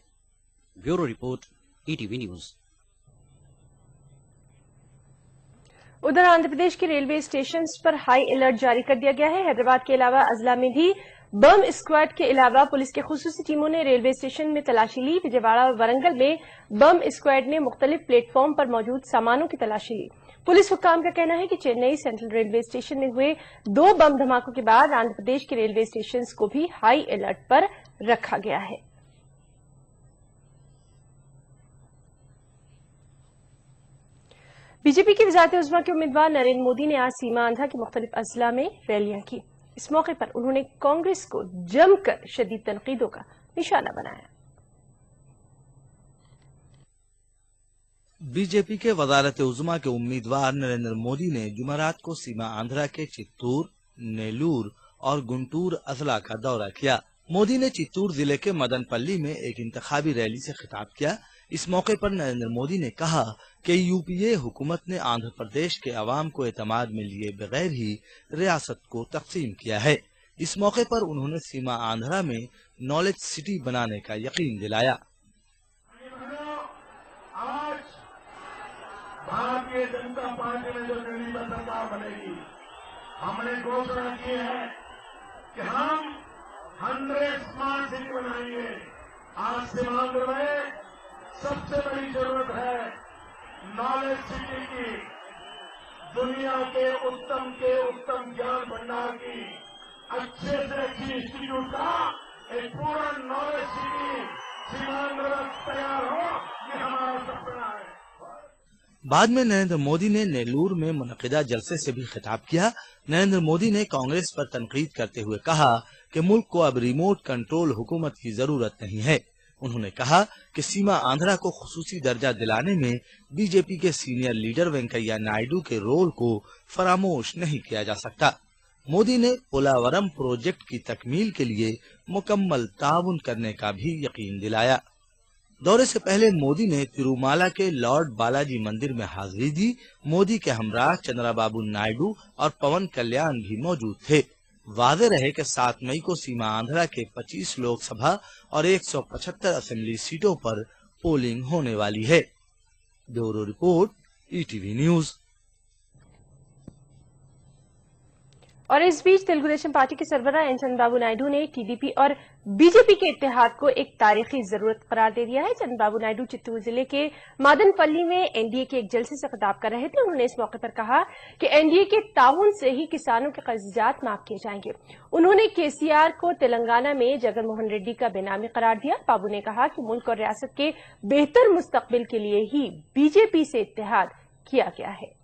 Bureau report, ETV news. उधर आंध्र प्रदेश के रेलवे स्टेशन पर हाई अलर्ट जारी कर दिया गया है। हैदराबाद के अलावा अजला में भी बम स्क्वाड के अलावा पुलिस के खुसूसी टीमों ने रेलवे स्टेशन में तलाशी ली। विजयवाड़ा और वरंगल में बम स्क्वाड ने मुख्तलिफ प्लेटफॉर्म पर मौजूद सामानों की तलाशी ली। पुलिस हुक्काम का कहना है कि चेन्नई सेंट्रल रेलवे स्टेशन में हुए 2 बम धमाकों के बाद आंध्र प्रदेश के रेलवे स्टेशन को भी हाई अलर्ट पर रखा गया है। बीजेपी की वज़ारत उज़्मा के उम्मीदवार नरेंद्र मोदी ने आज सीमा आंध्रा के मुख्तलिफ अजला में रैलियां की। इस मौके पर उन्होंने कांग्रेस को जमकर शदीद तनकीदों का निशाना बनाया। बीजेपी के वज़ारत उज़्मा के उम्मीदवार नरेंद्र मोदी ने जुमेरात को सीमा आंध्रा के चित्तूर, नेल्लूर और गुंटूर अजला का दौरा किया। मोदी ने चित्तूर जिले के मदनपल्ली में एक इंतखाबी रैली से खिताब किया। इस मौके पर नरेंद्र मोदी ने कहा कि यूपीए हुकूमत ने आंध्र प्रदेश के अवाम को एतमाद में लिए बगैर ही रियासत को तकसीम किया है। इस मौके पर उन्होंने सीमा आंध्रा में नॉलेज सिटी बनाने का यकीन दिलाया। भारतीय जनता पार्टी में जो दिल्ली में सरकार बनेगी, हमने घोषणा की है कि हम 100 स्मार्ट सिटी बनाएंगे। आज सीमांध्र में सबसे बड़ी जरूरत है नॉलेज सिटी की, दुनिया के उत्तम ज्ञान भंडार की, अच्छे से अच्छी इंस्टीट्यूट का एक पूरा नॉलेज सिटी सीमांध्र में तैयार हो, ये हमारा सपना है। बाद में नरेंद्र मोदी ने नेल्लूर में मुनक़िदा जलसे से भी खिताब किया। नरेंद्र मोदी ने कांग्रेस पर तनकीद करते हुए कहा कि मुल्क को अब रिमोट कंट्रोल हुकूमत की जरूरत नहीं है। उन्होंने कहा कि सीमा आंध्रा को खुसूसी दर्जा दिलाने में बीजेपी के सीनियर लीडर वेंकैया नायडू के रोल को फरामोश नहीं किया जा सकता। मोदी ने पोलावरम प्रोजेक्ट की तकमील के लिए मुकम्मल ताउन करने का भी यकीन दिलाया। दौरे से पहले मोदी ने तिरुमाला के लॉर्ड बालाजी मंदिर में हाजिरी दी। मोदी के हमराह चंद्रबाबू नायडू और पवन कल्याण भी मौजूद थे। वादे रहे कि 7 मई को सीमा आंध्रा के 25 लोकसभा और 175 असेंबली सीटों पर पोलिंग होने वाली है। Bureau report, ETV news. और इस बीच तेलुगु देशम पार्टी के सरबराह एन चंद्रबाबू नायडू ने टीडीपी और बीजेपी के इत्तेहाद को एक तारीखी जरूरत करार दे दिया है। चंद्रबाबू नायडू चित्तूर जिले के मादनपल्ली में एनडीए के एक जलसे से खिताब कर रहे थे। उन्होंने इस मौके पर कहा कि एनडीए के ताउन से ही किसानों के कर्जात माफ किए जाएंगे। उन्होंने केसीआर को तेलंगाना में जगन मोहन रेड्डी का बेनामी करार दिया। बाबू ने कहा कि मुल्क और रियासत के बेहतर मुस्तकबिल के लिए ही बीजेपी से इत्तेहाद किया गया है।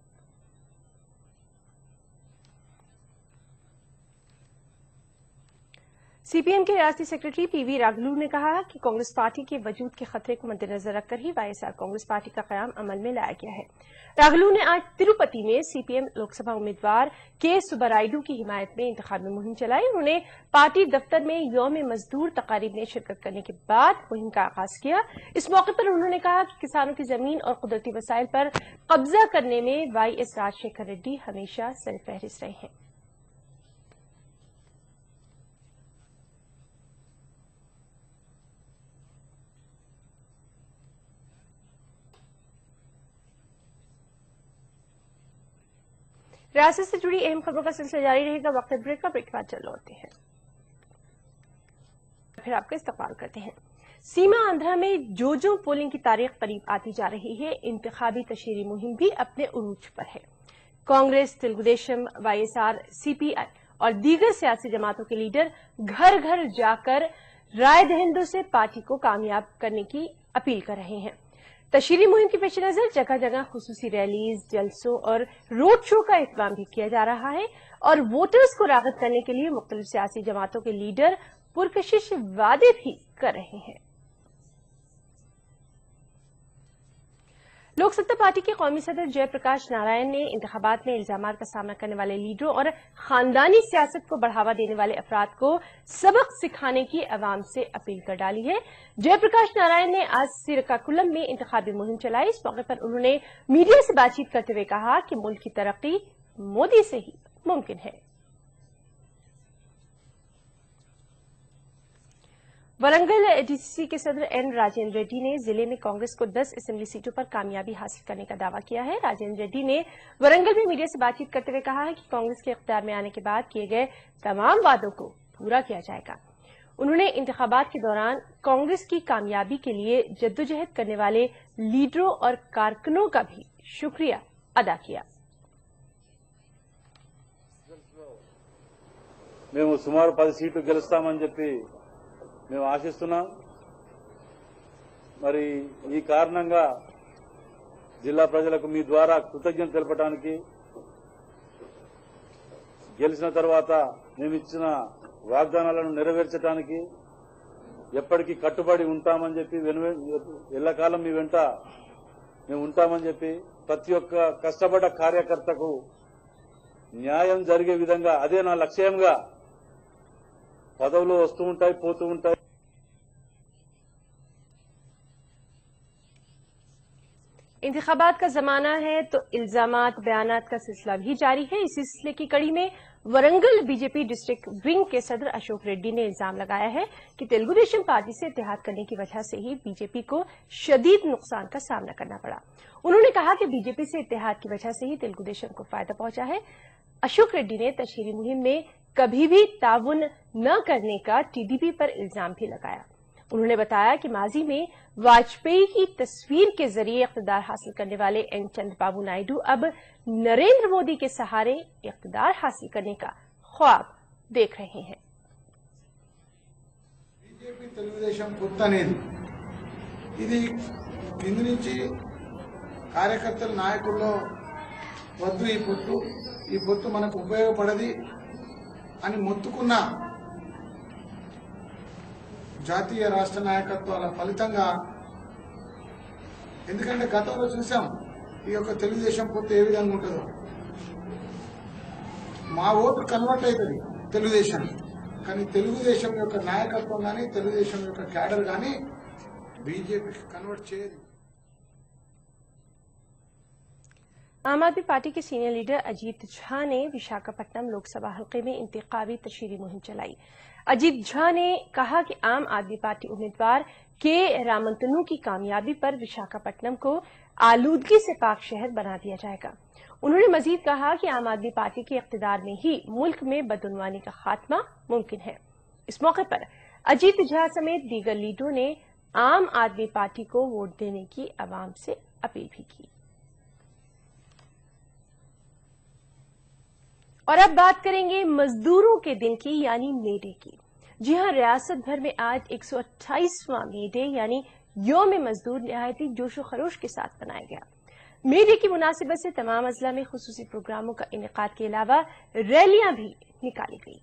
सीपीएम के राष्ट्रीय सेक्रेटरी पीवी राघलू ने कहा कि कांग्रेस पार्टी के वजूद के खतरे को मद्देनजर रखकर ही वाईएसआर कांग्रेस पार्टी का कयाम अमल में लाया गया है। राघलू ने आज तिरुपति में सीपीएम लोकसभा उम्मीदवार के सुब्बारायुडू की हिमायत में इंतखाबी मुहिम चलाई। उन्होंने पार्टी दफ्तर में यौम मजदूर तकारीब में शिरकत करने के बाद मुहिम का आगाज किया। इस मौके पर उन्होंने कहा कि किसानों की जमीन और कुदरती वसाइल पर कब्जा करने में वाईएस राजशेखर रेड्डी हमेशा सरफहरिस्त रहे हैं। रियासत से जुड़ी अहम खबरों का सिलसिला जारी रहेगा। वक्त ब्रेक का, ब्रेक के बाद चल लौटते हैं, फिर आपका इस्तकबाल करते हैं। सीमा आंध्रा में जो पोलिंग की तारीख करीब आती जा रही है, इंतखाबी तशहीरी मुहिम भी अपने उरूज पर है। कांग्रेस, तेलुगु देशम, वाईएसआर, सीपीआई और दीगर सियासी जमातों के लीडर घर घर जाकर राय दहिंदों से पार्टी को कामयाब करने की अपील कर रहे हैं। तशहीरी मुहिम के पेश नजर जगह जगह खुसूसी रैलीज, जलसों और रोड शो का एहतमाम भी किया जा रहा है और वोटर्स को राग़िब करने के लिए मुख्तलिफ सियासी जमातों के लीडर पुरकशिश वादे भी कर रहे हैं। लोक सत्ता पार्टी के कौमी सदर जयप्रकाश नारायण ने इंतखाबात में इल्जामात का सामना करने वाले लीडरों और खानदानी सियासत को बढ़ावा देने वाले अफराद को सबक सिखाने की अवाम से अपील कर डाली है। जयप्रकाश नारायण ने आज श्रीकाकुलम में इंतखाबी मुहिम चलाई। इस मौके पर उन्होंने मीडिया से बातचीत करते हुए कहा कि मुल्क की तरक्की मोदी से ही मुमकिन है। वरंगल डीसीसी के सदर एन राजेंद्र रेड्डी ने जिले में कांग्रेस को 10 असेंबली सीटों पर कामयाबी हासिल करने का दावा किया है। राजेंद्र रेड्डी ने वरंगल में मीडिया से बातचीत करते हुए कहा है कि कांग्रेस के इख्तियार में आने के बाद किए गए तमाम वादों को पूरा किया जाएगा। उन्होंने इंतखाबात के दौरान कांग्रेस की कामयाबी के लिए जद्दोजहद करने वाले लीडरों और कारकुनों का भी शुक्रिया अदा किया। మేము సుమారు 10 సీట్లు గెలుస్తామని చెప్పి మేము ఆశిస్తున్నాం। మరి ఈ కారణంగా జిల్లా ప్రజలకు మీ ద్వారా కృతజ్ఞత తెలపడానికి, గెలిచిన తర్వాత మేము ఇచ్చిన వాగ్దానాలను నెరవేర్చడానికి ఎప్పటికీ కట్టుబడి ఉంటామని చెప్పి ఎల్లకాలం మీ వెంట మేము ఉంటామని చెప్పి ప్రతి ఒక్క కష్టపడ్డ కార్యకర్తకు న్యాయం జరిగే విధంగా, అదే నా లక్ష్యంగా, పదవులు వస్తూ ఉంటాయి పోతూ ఉంటాయి। इंतखाबात का जमाना है तो इल्जामात बयानात का सिलसिला भी जारी है। इसी सिलसिले की कड़ी में वरंगल बीजेपी डिस्ट्रिक्ट विंग के सदर अशोक रेड्डी ने इल्जाम लगाया है कि तेलुगु देशम पार्टी से इत्तेहाद करने की वजह से ही बीजेपी को शदीद नुकसान का सामना करना पड़ा। उन्होंने कहा कि बीजेपी से इत्तेहाद की वजह से ही तेलुगु देशम को फायदा पहुंचा है। अशोक रेड्डी ने तशहीरी मुहिम में कभी भी ताउन न करने का टीडीपी पर इल्जाम भी लगाया। उन्होंने बताया कि माजी में वाजपेयी की तस्वीर के जरिए इख्तिदार हासिल करने वाले एन चंद्रबाबू नायडू अब नरेंद्र मोदी के सहारे इख्तिदार हासिल करने का ख्वाब देख रहे हैं। बीजेपी తెలుగుదేశం కొత్త అనేది ఇది కింది నుంచి కార్యకర్తల నాయకుల్లో వద్దు ఈ పొత్తు మనకు ఉపయోగపడది అని మొత్తుకున్న జాతీయ రాష్ట్ర నాయకత్వాల ఫలితంగా, ఎందుకంటే గతంలో చూసాం ఈ యొక్క తెలుగుదేశం పొత్తు ఏ విధంగా ఉంటుందో। మా ఓటు కన్వర్ట్ అవుతుంది తెలుగుదేశం, కానీ తెలుగుదేశం యొక్క నాయకత్వం కానీ తెలుగుదేశం యొక్క క్యాడర్ కానీ బీజేపీకి కన్వర్ట్ చేయదు। आम आदमी पार्टी के सीनियर लीडर अजीत झा ने विशाखापट्टनम लोकसभा हलके में इंतखाबी तशहीरी मुहिम चलाई। अजीत झा ने कहा कि आम आदमी पार्टी उम्मीदवार के रामंतनु की कामयाबी पर विशाखापट्टनम को आलूदगी से पाक शहर बना दिया जाएगा। उन्होंने मजीद कहा कि आम आदमी पार्टी के इख्तिदार में ही मुल्क में बदउनवानी का खात्मा मुमकिन है। इस मौके पर अजीत झा समेत दीगर लीडरों ने आम आदमी पार्टी को वोट देने की आवाम से अपील भी की। और अब बात करेंगे मजदूरों के दिन की यानी मे डे की। जी हां, रियासत भर में आज 128वां मे डे यानी यौम मजदूर निहायती जोशो खरोश के साथ मनाया गया। मे डे की मुनासिबत से तमाम अजला में खुसूसी प्रोग्रामों का इनेकाद के अलावा रैलियां भी निकाली गई।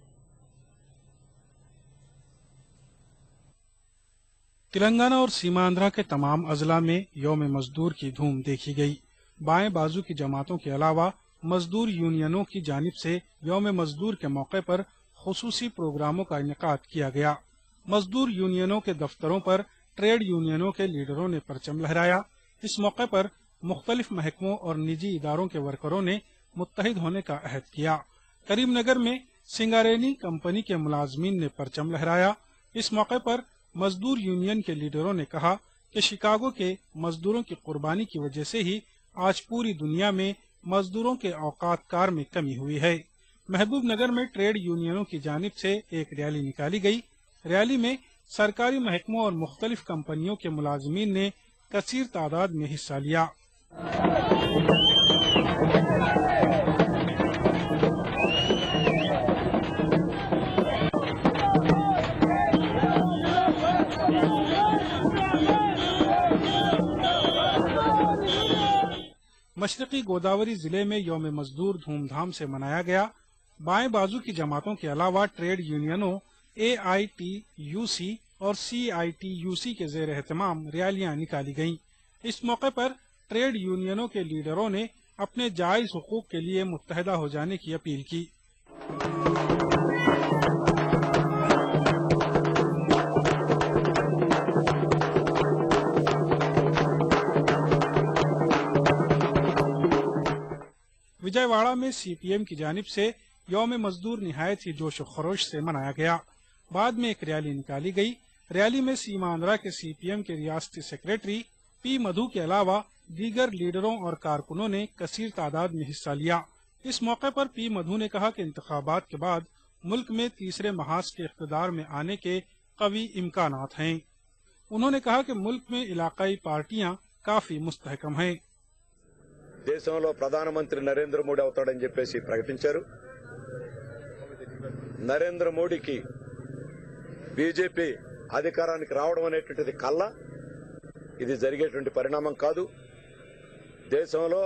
तेलंगाना और सीमांध्रा के तमाम अजला में यौम मजदूर की धूम देखी गई। बाएं बाजू की जमातों के अलावा मजदूर यूनियनों की जानिब से यौम मजदूर के मौके पर खुसूसी प्रोग्रामों का इनेकाद किया गया। मजदूर यूनियनों के दफ्तरों पर ट्रेड यूनियनों के लीडरों ने परचम लहराया। इस मौके पर मुख्तलिफ महकमों और निजी इदारों के वर्करों ने मुत्तहिद होने का अहद किया। करीमनगर में सिंगारेनी कंपनी के मुलाजमीन ने परचम लहराया। इस मौके पर मजदूर यूनियन के लीडरों ने कहा कि शिकागो के मजदूरों की कुर्बानी की वजह से ही आज पूरी दुनिया में मजदूरों के औकात कार में कमी हुई है। महबूब नगर में ट्रेड यूनियनों की जानिब से एक रैली निकाली गई। रैली में सरकारी महकमों और मुख्तलिफ कंपनियों के मुलाजमीन ने कसीर तादाद में हिस्सा लिया। मशरकी गोदावरी जिले में यौम मजदूर धूमधाम से मनाया गया। बाएं बाजू की जमातों के अलावा ट्रेड यूनियनों AITUC और CITUC के जेर एहतमाम रैलियां निकाली गईं। इस मौके पर ट्रेड यूनियनों के लीडरों ने अपने जायज हुकूक के लिए मुत्तहदा हो जाने की अपील की। विजयवाड़ा में CPM की जानिब से यौम मजदूर निहायत ही जोश खरोश से मनाया गया। बाद में एक रैली निकाली गई। रैली में सीमांध्रा के CPM के रियासती सेक्रेटरी P मधु के अलावा दीगर लीडरों और कारकुनों ने कसीर तादाद में हिस्सा लिया। इस मौके पर P मधु ने कहा कि इंतखाबात के बाद मुल्क में तीसरे महाज के इख्तिदार में आने के कवी इम्कानात हैं। उन्होंने कहा कि मुल्क में इलाकाई पार्टियां काफी मुस्तहकम हैं। దేశంలో ప్రధానమంత్రి నరేంద్ర మోడీ అవుతాడని చెప్పేసి ప్రకటించారు. నరేంద్ర మోడీకి బీజేపీ అధికారానికి రావడం అనేటువంటిది కళ్ళ. ఇది జరిగేటువంటి పరిణామం కాదు. దేశంలో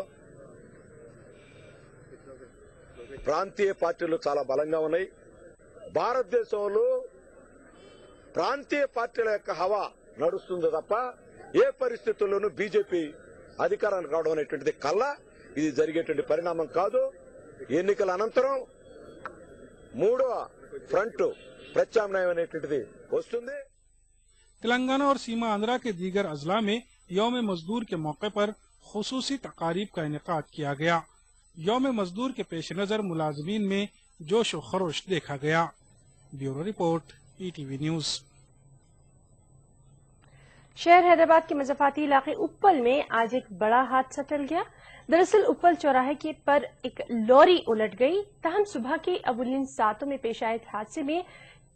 ప్రాంతీయ పార్టీలు చాలా బలంగా ఉన్నాయి. భారతదేశంలో ప్రాంతీయ పార్టీల యొక్క హవా నడుస్తుంది తప్ప ఏ పరిస్థితుల్లోనూ బీజేపీ అధికారానికి రావడం అనేటువంటిది కళ్ళ. ఇది జరిగేటువంటి పరిణామం కాదు. ఎన్నికల అనంతరం మూడవ ఫ్రంట్ ప్రత్యామ్నాయం అనేటువంటిది వస్తుంది. तेलंगाना और सीमा आंध्रा के दीगर अजला में यौम मजदूर के मौके पर खुसूसी तकारीब का इनेकाद किया गया। यौम मजदूर के पेश नजर मुलाजमीन में जोश व खरोश देखा गया। Bureau report ETV news. शहर हैदराबाद के मजफाती इलाके उप्पल में आज एक बड़ा हादसा टल गया। दरअसल उप्पल चौराहे के पर एक लॉरी उलट गई। तहम सुबह के अवलिन सातों में पेश आए हादसे में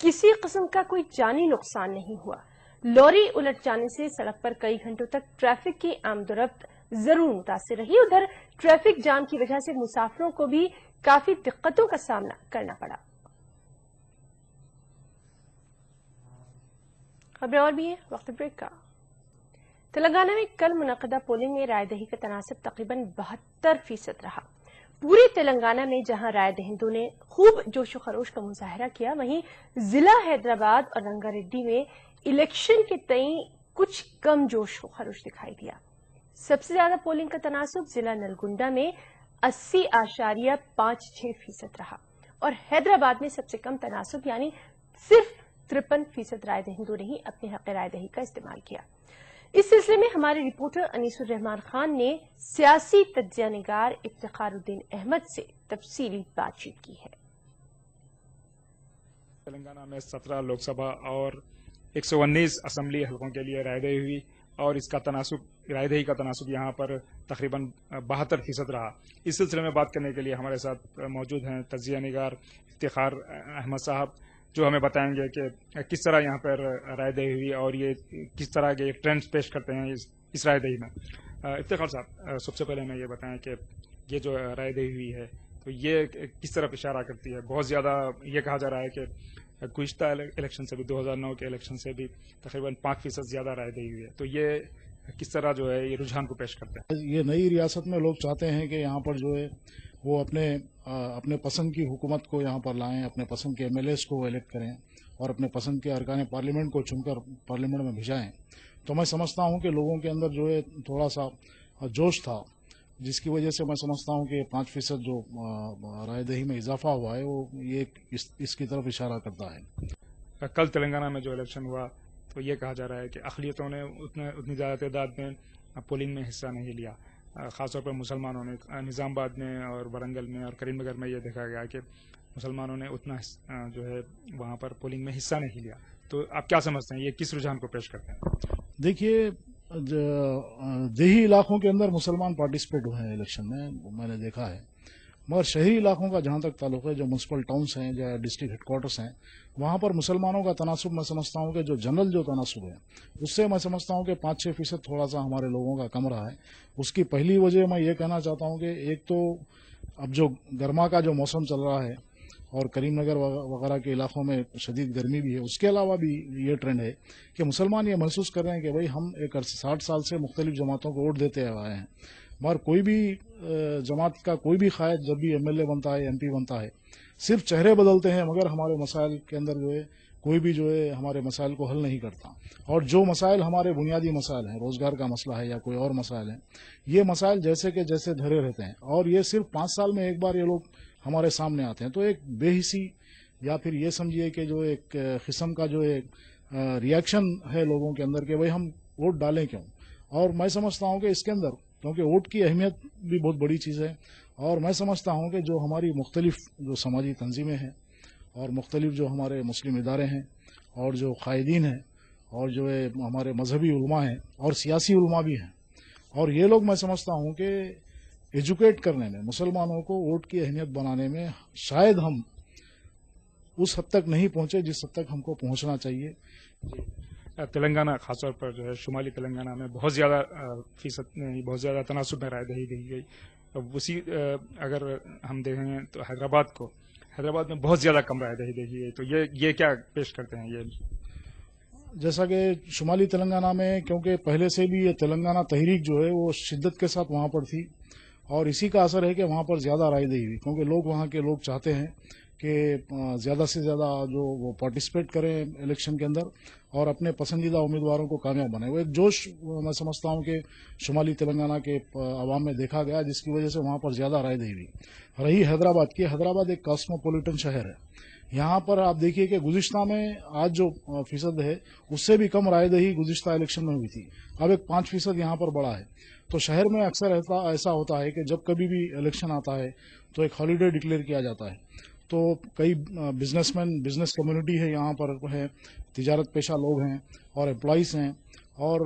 किसी किस्म का कोई जानी नुकसान नहीं हुआ। लॉरी उलट जाने से सड़क पर कई घंटों तक ट्रैफिक की आमदोरफ्त जरूर मुतासिर रही। उधर ट्रैफिक जाम की वजह से मुसाफिरों को भी काफी दिक्कतों का सामना करना पड़ा। खबरें और भी है, वक्त ब्रेक का। तेलंगाना में कल मुनक़दा पोलिंग में राय दही का तनासब तकरीबन 72% रहा। पूरे तेलंगाना में जहां राय दहिंदों ने खूब जोशो खरोश का मुजाहरा किया, वहीं जिला हैदराबाद और रंगारेड्डी में इलेक्शन के तई कुछ कम जोशो खरोश दिखाई दिया। सबसे ज्यादा पोलिंग का तनासब जिला नलगुंडा में 80.56% रहा और हैदराबाद में सबसे कम तनासब यानी सिर्फ 53% राय दहिंदों ने ही अपने हक राय दही का इस्तेमाल किया। اس سلسلے میں ہمارے رپورٹر انیس الرحمان خان نے سیاسی تجزیہ نگار افتخار الدین احمد سے تفصیلی بات چیت کی ہے۔ تلنگانہ میں 17 لوک سبھا اور 119 اسمبلی حلقوں کے لیے رائے دہی ہوئی اور اس کا تناسب رائے دہی کا تناسب یہاں پر تقریباً 72% رہا۔ اس سلسلے میں بات کرنے کے لیے ہمارے ساتھ موجود ہیں تجزیہ نگار افتخار احمد صاحب، جو ہمیں بتائیں گے کہ کس طرح یہاں پر رائے دہی ہوئی اور یہ کس طرح کے ٹرینڈز پیش کرتے ہیں اس رائے دہی میں۔ افتخار صاحب، سب سے پہلے ہمیں یہ بتائیں کہ یہ جو رائے دہی ہوئی ہے تو یہ کس طرف اشارہ کرتی ہے؟ بہت زیادہ یہ کہا جا رہا ہے کہ گزشتہ الیکشن سے بھی 2009 کے الیکشن سے بھی تقریباً 5% زیادہ رائے دہی ہوئی ہے، تو یہ کس طرح جو ہے یہ رجحان کو پیش کرتے ہیں؟ یہ نئی ریاست میں لوگ چاہتے ہیں کہ یہاں پر جو ہے وہ اپنے پسند کی حکومت کو یہاں پر لائیں، اپنے پسند کے MLAs کو الیکٹ کریں اور اپنے پسند کے ارکان پارلیمنٹ کو چن کر پارلیمنٹ میں بھیجائیں۔ تو میں سمجھتا ہوں کہ لوگوں کے اندر جو ہے تھوڑا سا جوش تھا، جس کی وجہ سے میں سمجھتا ہوں کہ 5% جو رائے دہی میں اضافہ ہوا ہے وہ یہ اس کی طرف اشارہ کرتا ہے۔ کل تلنگانہ میں جو الیکشن ہوا تو یہ کہا جا رہا ہے کہ اقلیتوں نے اتنی زیادہ تعداد میں پولنگ میں حصہ نہیں لیا، خاص طور پر مسلمانوں نے۔ نظام آباد میں اور ورنگل میں اور کریم نگر میں یہ دیکھا گیا کہ مسلمانوں نے اتنا جو ہے وہاں پر پولنگ میں حصہ نہیں لیا، تو آپ کیا سمجھتے ہیں یہ کس رجحان کو پیش کرتے ہیں؟ دیکھیے، دیہی علاقوں کے اندر مسلمان پارٹیسپیٹ ہوئے ہیں الیکشن میں نے دیکھا ہے، مگر شہری علاقوں کا جہاں تک تعلق ہے، جو میونسپل ٹاؤنس ہیں یا ڈسٹرکٹ ہیڈ کوارٹرس ہیں، وہاں پر مسلمانوں کا تناسب میں سمجھتا ہوں کہ جو جنرل جو تناسب ہے اس سے میں سمجھتا ہوں کہ 5-6% تھوڑا سا ہمارے لوگوں کا کم رہا ہے۔ اس کی پہلی وجہ میں یہ کہنا چاہتا ہوں کہ ایک تو اب جو گرما کا جو موسم چل رہا ہے اور کریم نگر وغیرہ کے علاقوں میں شدید گرمی بھی ہے، اس کے علاوہ بھی یہ ٹرینڈ ہے کہ مسلمان یہ محسوس کر رہے ہیں کہ بھائی ہم 60 سال سے مختلف جماعتوں کو ووٹ دیتے آئے ہیں، مگر کوئی بھی جماعت کا کوئی بھی قائد جب بھی MLA بنتا ہے، MP بنتا ہے، صرف چہرے بدلتے ہیں مگر ہمارے مسائل کے اندر جو ہے کوئی بھی جو ہے ہمارے مسائل کو حل نہیں کرتا۔ اور جو مسائل ہمارے بنیادی مسائل ہیں، روزگار کا مسئلہ ہے یا کوئی اور مسائل ہیں، یہ مسائل جیسے کہ جیسے دھرے رہتے ہیں اور یہ صرف 5 سال میں ایک بار یہ لوگ ہمارے سامنے آتے ہیں، تو ایک بے حسی یا پھر یہ سمجھیے کہ جو ایک قسم کا جو ایک ریاکشن ہے لوگوں کے اندر کہ بھائی ہم ووٹ ڈالیں کیوں۔ اور میں سمجھتا ہوں کہ اس کے اندر کیونکہ ووٹ کی اہمیت بھی بہت بڑی چیز ہے، اور میں سمجھتا ہوں کہ جو ہماری مختلف جو سماجی تنظیمیں ہیں اور مختلف جو ہمارے مسلم ادارے ہیں اور جو قائدین ہیں اور جو ہے ہمارے مذہبی علماء ہیں اور سیاسی علماء بھی ہیں، اور یہ لوگ میں سمجھتا ہوں کہ ایجوکیٹ کرنے میں، مسلمانوں کو ووٹ کی اہمیت بنانے میں شاید ہم اس حد تک نہیں پہنچے جس حد تک ہم کو پہنچنا چاہیے۔ تلنگانہ خاص طور پر جو ہے شمالی تلنگانہ میں بہت زیادہ بہت زیادہ تناسب میں رائے دہی دی گئی۔ اسی اگر ہم دیکھیں تو حیدرآباد میں بہت زیادہ کم رائے دہی دی گئی، تو یہ کیا پیش کرتے ہیں؟ یہ جیسا کہ شمالی تلنگانہ میں کیونکہ پہلے سے بھی یہ تلنگانہ تحریک جو ہے وہ شدت کے ساتھ وہاں پر تھی، اور اسی کا اثر ہے کہ وہاں پر زیادہ رائے دہی ہوئی، کیونکہ لوگ وہاں کے لوگ چاہتے ہیں کہ زیادہ سے زیادہ جو وہ پارٹیسپیٹ کریں الیکشن کے اندر اور اپنے پسندیدہ امیدواروں کو کامیاب بنائیں۔ وہ ایک جوش میں سمجھتا ہوں کہ شمالی تلنگانہ کے عوام میں دیکھا گیا، جس کی وجہ سے وہاں پر زیادہ رائے دہی ہوئی۔ رہی حیدرآباد کی، حیدرآباد ایک کاسموپولیٹن شہر ہے، یہاں پر آپ دیکھیے کہ گزشتہ میں آج جو فیصد ہے اس سے بھی کم رائے دہی گزشتہ الیکشن میں ہوئی تھی، اب ایک 5% یہاں پر بڑھا ہے۔ تو شہر میں اکثر ایسا ہوتا ہے کہ جب کبھی بھی الیکشن آتا ہے تو ایک ہالیڈے ڈکلیئر کیا جاتا ہے، تو کئی بزنس کمیونٹی ہے یہاں پر ہے، تجارت پیشہ لوگ ہیں اور امپلائیز ہیں اور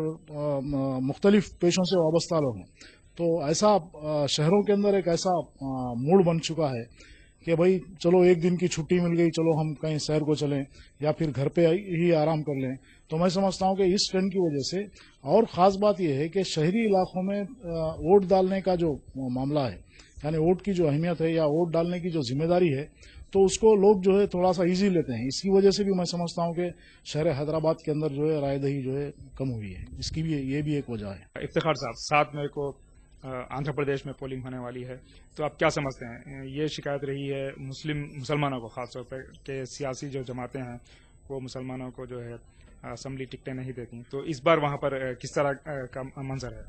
مختلف پیشوں سے وابستہ لوگ ہیں، تو ایسا شہروں کے اندر ایک ایسا موڈ بن چکا ہے کہ بھائی چلو ایک دن کی چھٹی مل گئی، چلو ہم کہیں سیر کو چلیں یا پھر گھر پہ ہی آرام کر لیں۔ تو میں سمجھتا ہوں کہ اس ٹرینڈ کی وجہ سے، اور خاص بات یہ ہے کہ شہری علاقوں میں ووٹ ڈالنے کا جو معاملہ ہے، یعنی ووٹ کی جو اہمیت ہے یا ووٹ ڈالنے کی جو ذمہ داری ہے، تو اس کو لوگ جو ہے تھوڑا سا ایزی لیتے ہیں۔ اس کی وجہ سے بھی میں سمجھتا ہوں کہ شہر حیدرآباد کے اندر جو ہے رائے دہی جو ہے کم ہوئی ہے، اس کی بھی یہ بھی ایک وجہ ہے۔ افتخار صاحب، 7 مئی کو آندھرا پردیش میں پولنگ ہونے والی ہے، تو آپ کیا سمجھتے ہیں؟ یہ شکایت رہی ہے مسلمانوں کو خاص طور پر کہ سیاسی جو جماعتیں ہیں وہ مسلمانوں کو جو ہے اسمبلی ٹکٹیں نہیں دیتی، تو اس بار وہاں پر کس طرح کا منظر ہے؟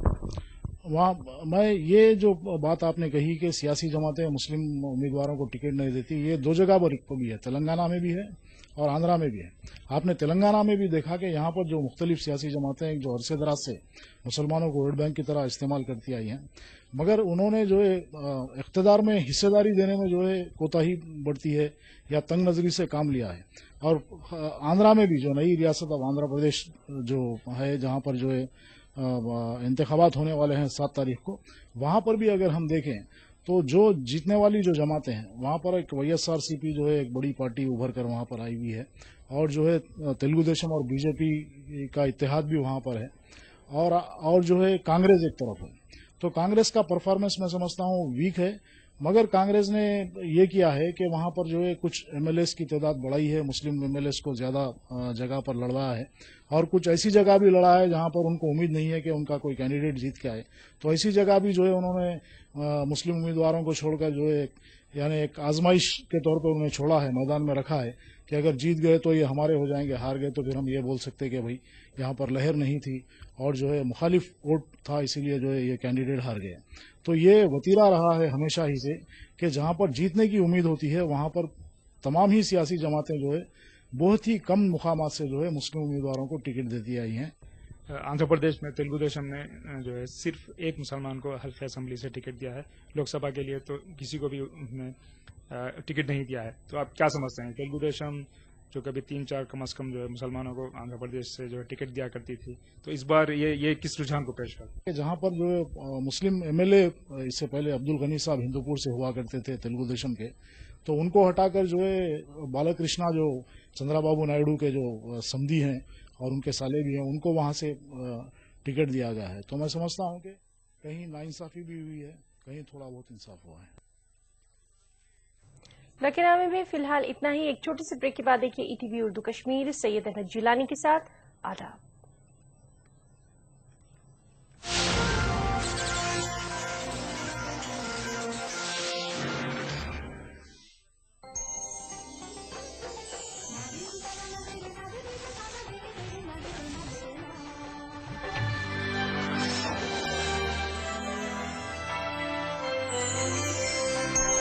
وہاں میں یہ جو بات آپ نے کہی کہ سیاسی جماعتیں مسلم امیدواروں کو ٹکٹ نہیں دیتی، یہ 2 جگہ پر بھی ہے، تلنگانہ میں بھی ہے और आंध्रा में भी है। आपने तेलंगाना में भी देखा कि यहाँ पर जो मुख्तलिफ सियासी जमातें जो अरसे दराज से मुसलमानों को वोट बैंक की तरह इस्तेमाल करती आई हैं, मगर उन्होंने जो है इक़्तिदार में हिस्सेदारी देने में जो है कोताही बढ़ती है या तंग नजरी से काम लिया है। और आंध्रा में भी जो नई रियासत अब आंध्र प्रदेश जो है, जहाँ पर जो है इंतखाबात होने वाले हैं 7 तारीख को, वहाँ पर भी अगर हम देखें तो जो जीतने वाली जो जमातें हैं वहाँ पर एक YSRCP जो है एक बड़ी पार्टी उभर कर वहाँ पर आई हुई है, और जो है तेलुगु देशम और बीजेपी का इत्तेहाद भी वहाँ पर है, और जो है कांग्रेस एक तरफ है। तो कांग्रेस का परफॉर्मेंस मैं समझता हूँ वीक है, मगर कांग्रेस ने ये किया है कि वहाँ पर जो है कुछ MLAs की तादाद बढ़ाई है, मुस्लिम MLAs को ज़्यादा जगह पर लड़ा है, और कुछ ऐसी जगह भी लड़ा है जहाँ पर उनको उम्मीद नहीं है कि उनका कोई कैंडिडेट जीत के आए। तो ऐसी जगह भी जो है उन्होंने मुस्लिम उम्मीदवारों को छोड़कर जो है यानी एक आजमाइश के तौर पर उन्हें छोड़ा है, मैदान में रखा है कि अगर जीत गए तो ये हमारे हो जाएंगे, हार गए तो फिर हम ये बोल सकते कि भाई यहाँ पर लहर नहीं थी और जो है मुखालिफ वोट था, इसीलिए जो है ये कैंडिडेट हार गए। तो ये वतीरा रहा है हमेशा ही से कि जहाँ पर जीतने की उम्मीद होती है वहाँ पर तमाम ही सियासी जमातें जो है बहुत ही कम मुकामात से जो है मुस्लिम उम्मीदवारों को टिकट देती आई हैं। आंध्र प्रदेश में तेलुगु देशम ने जो है सिर्फ एक मुसलमान को हल्के असेंबली से टिकट दिया है, लोकसभा के लिए तो किसी को भी उन्होंने टिकट नहीं दिया है। तो आप क्या समझते हैं, तेलुगु देशम जो कभी 3-4 कम अज कम जो है मुसलमानों को आंध्र प्रदेश से जो है टिकट दिया करती थी, तो इस बार ये किस रुझान को पेश कर? जहाँ पर जो है मुस्लिम MLA इससे पहले अब्दुल गनी साहब हिंदूपुर से हुआ करते थे तेलुगु देशम के, तो उनको हटाकर जो है बालकृष्णा जो चंद्राबाबू नायडू के जो समधी हैं और उनके साले भी हैं, उनको वहाँ से टिकट दिया गया है। तो मैं समझता हूँ कि कहीं नाइंसाफी भी हुई है, कहीं थोड़ा बहुत इंसाफ हुआ है। वकीनामे में फिलहाल इतना ही। एक छोटे से ब्रेक के बाद देखिए ETV उर्दू कश्मीर सैयद अहमद जिलानी के साथ। आदाब।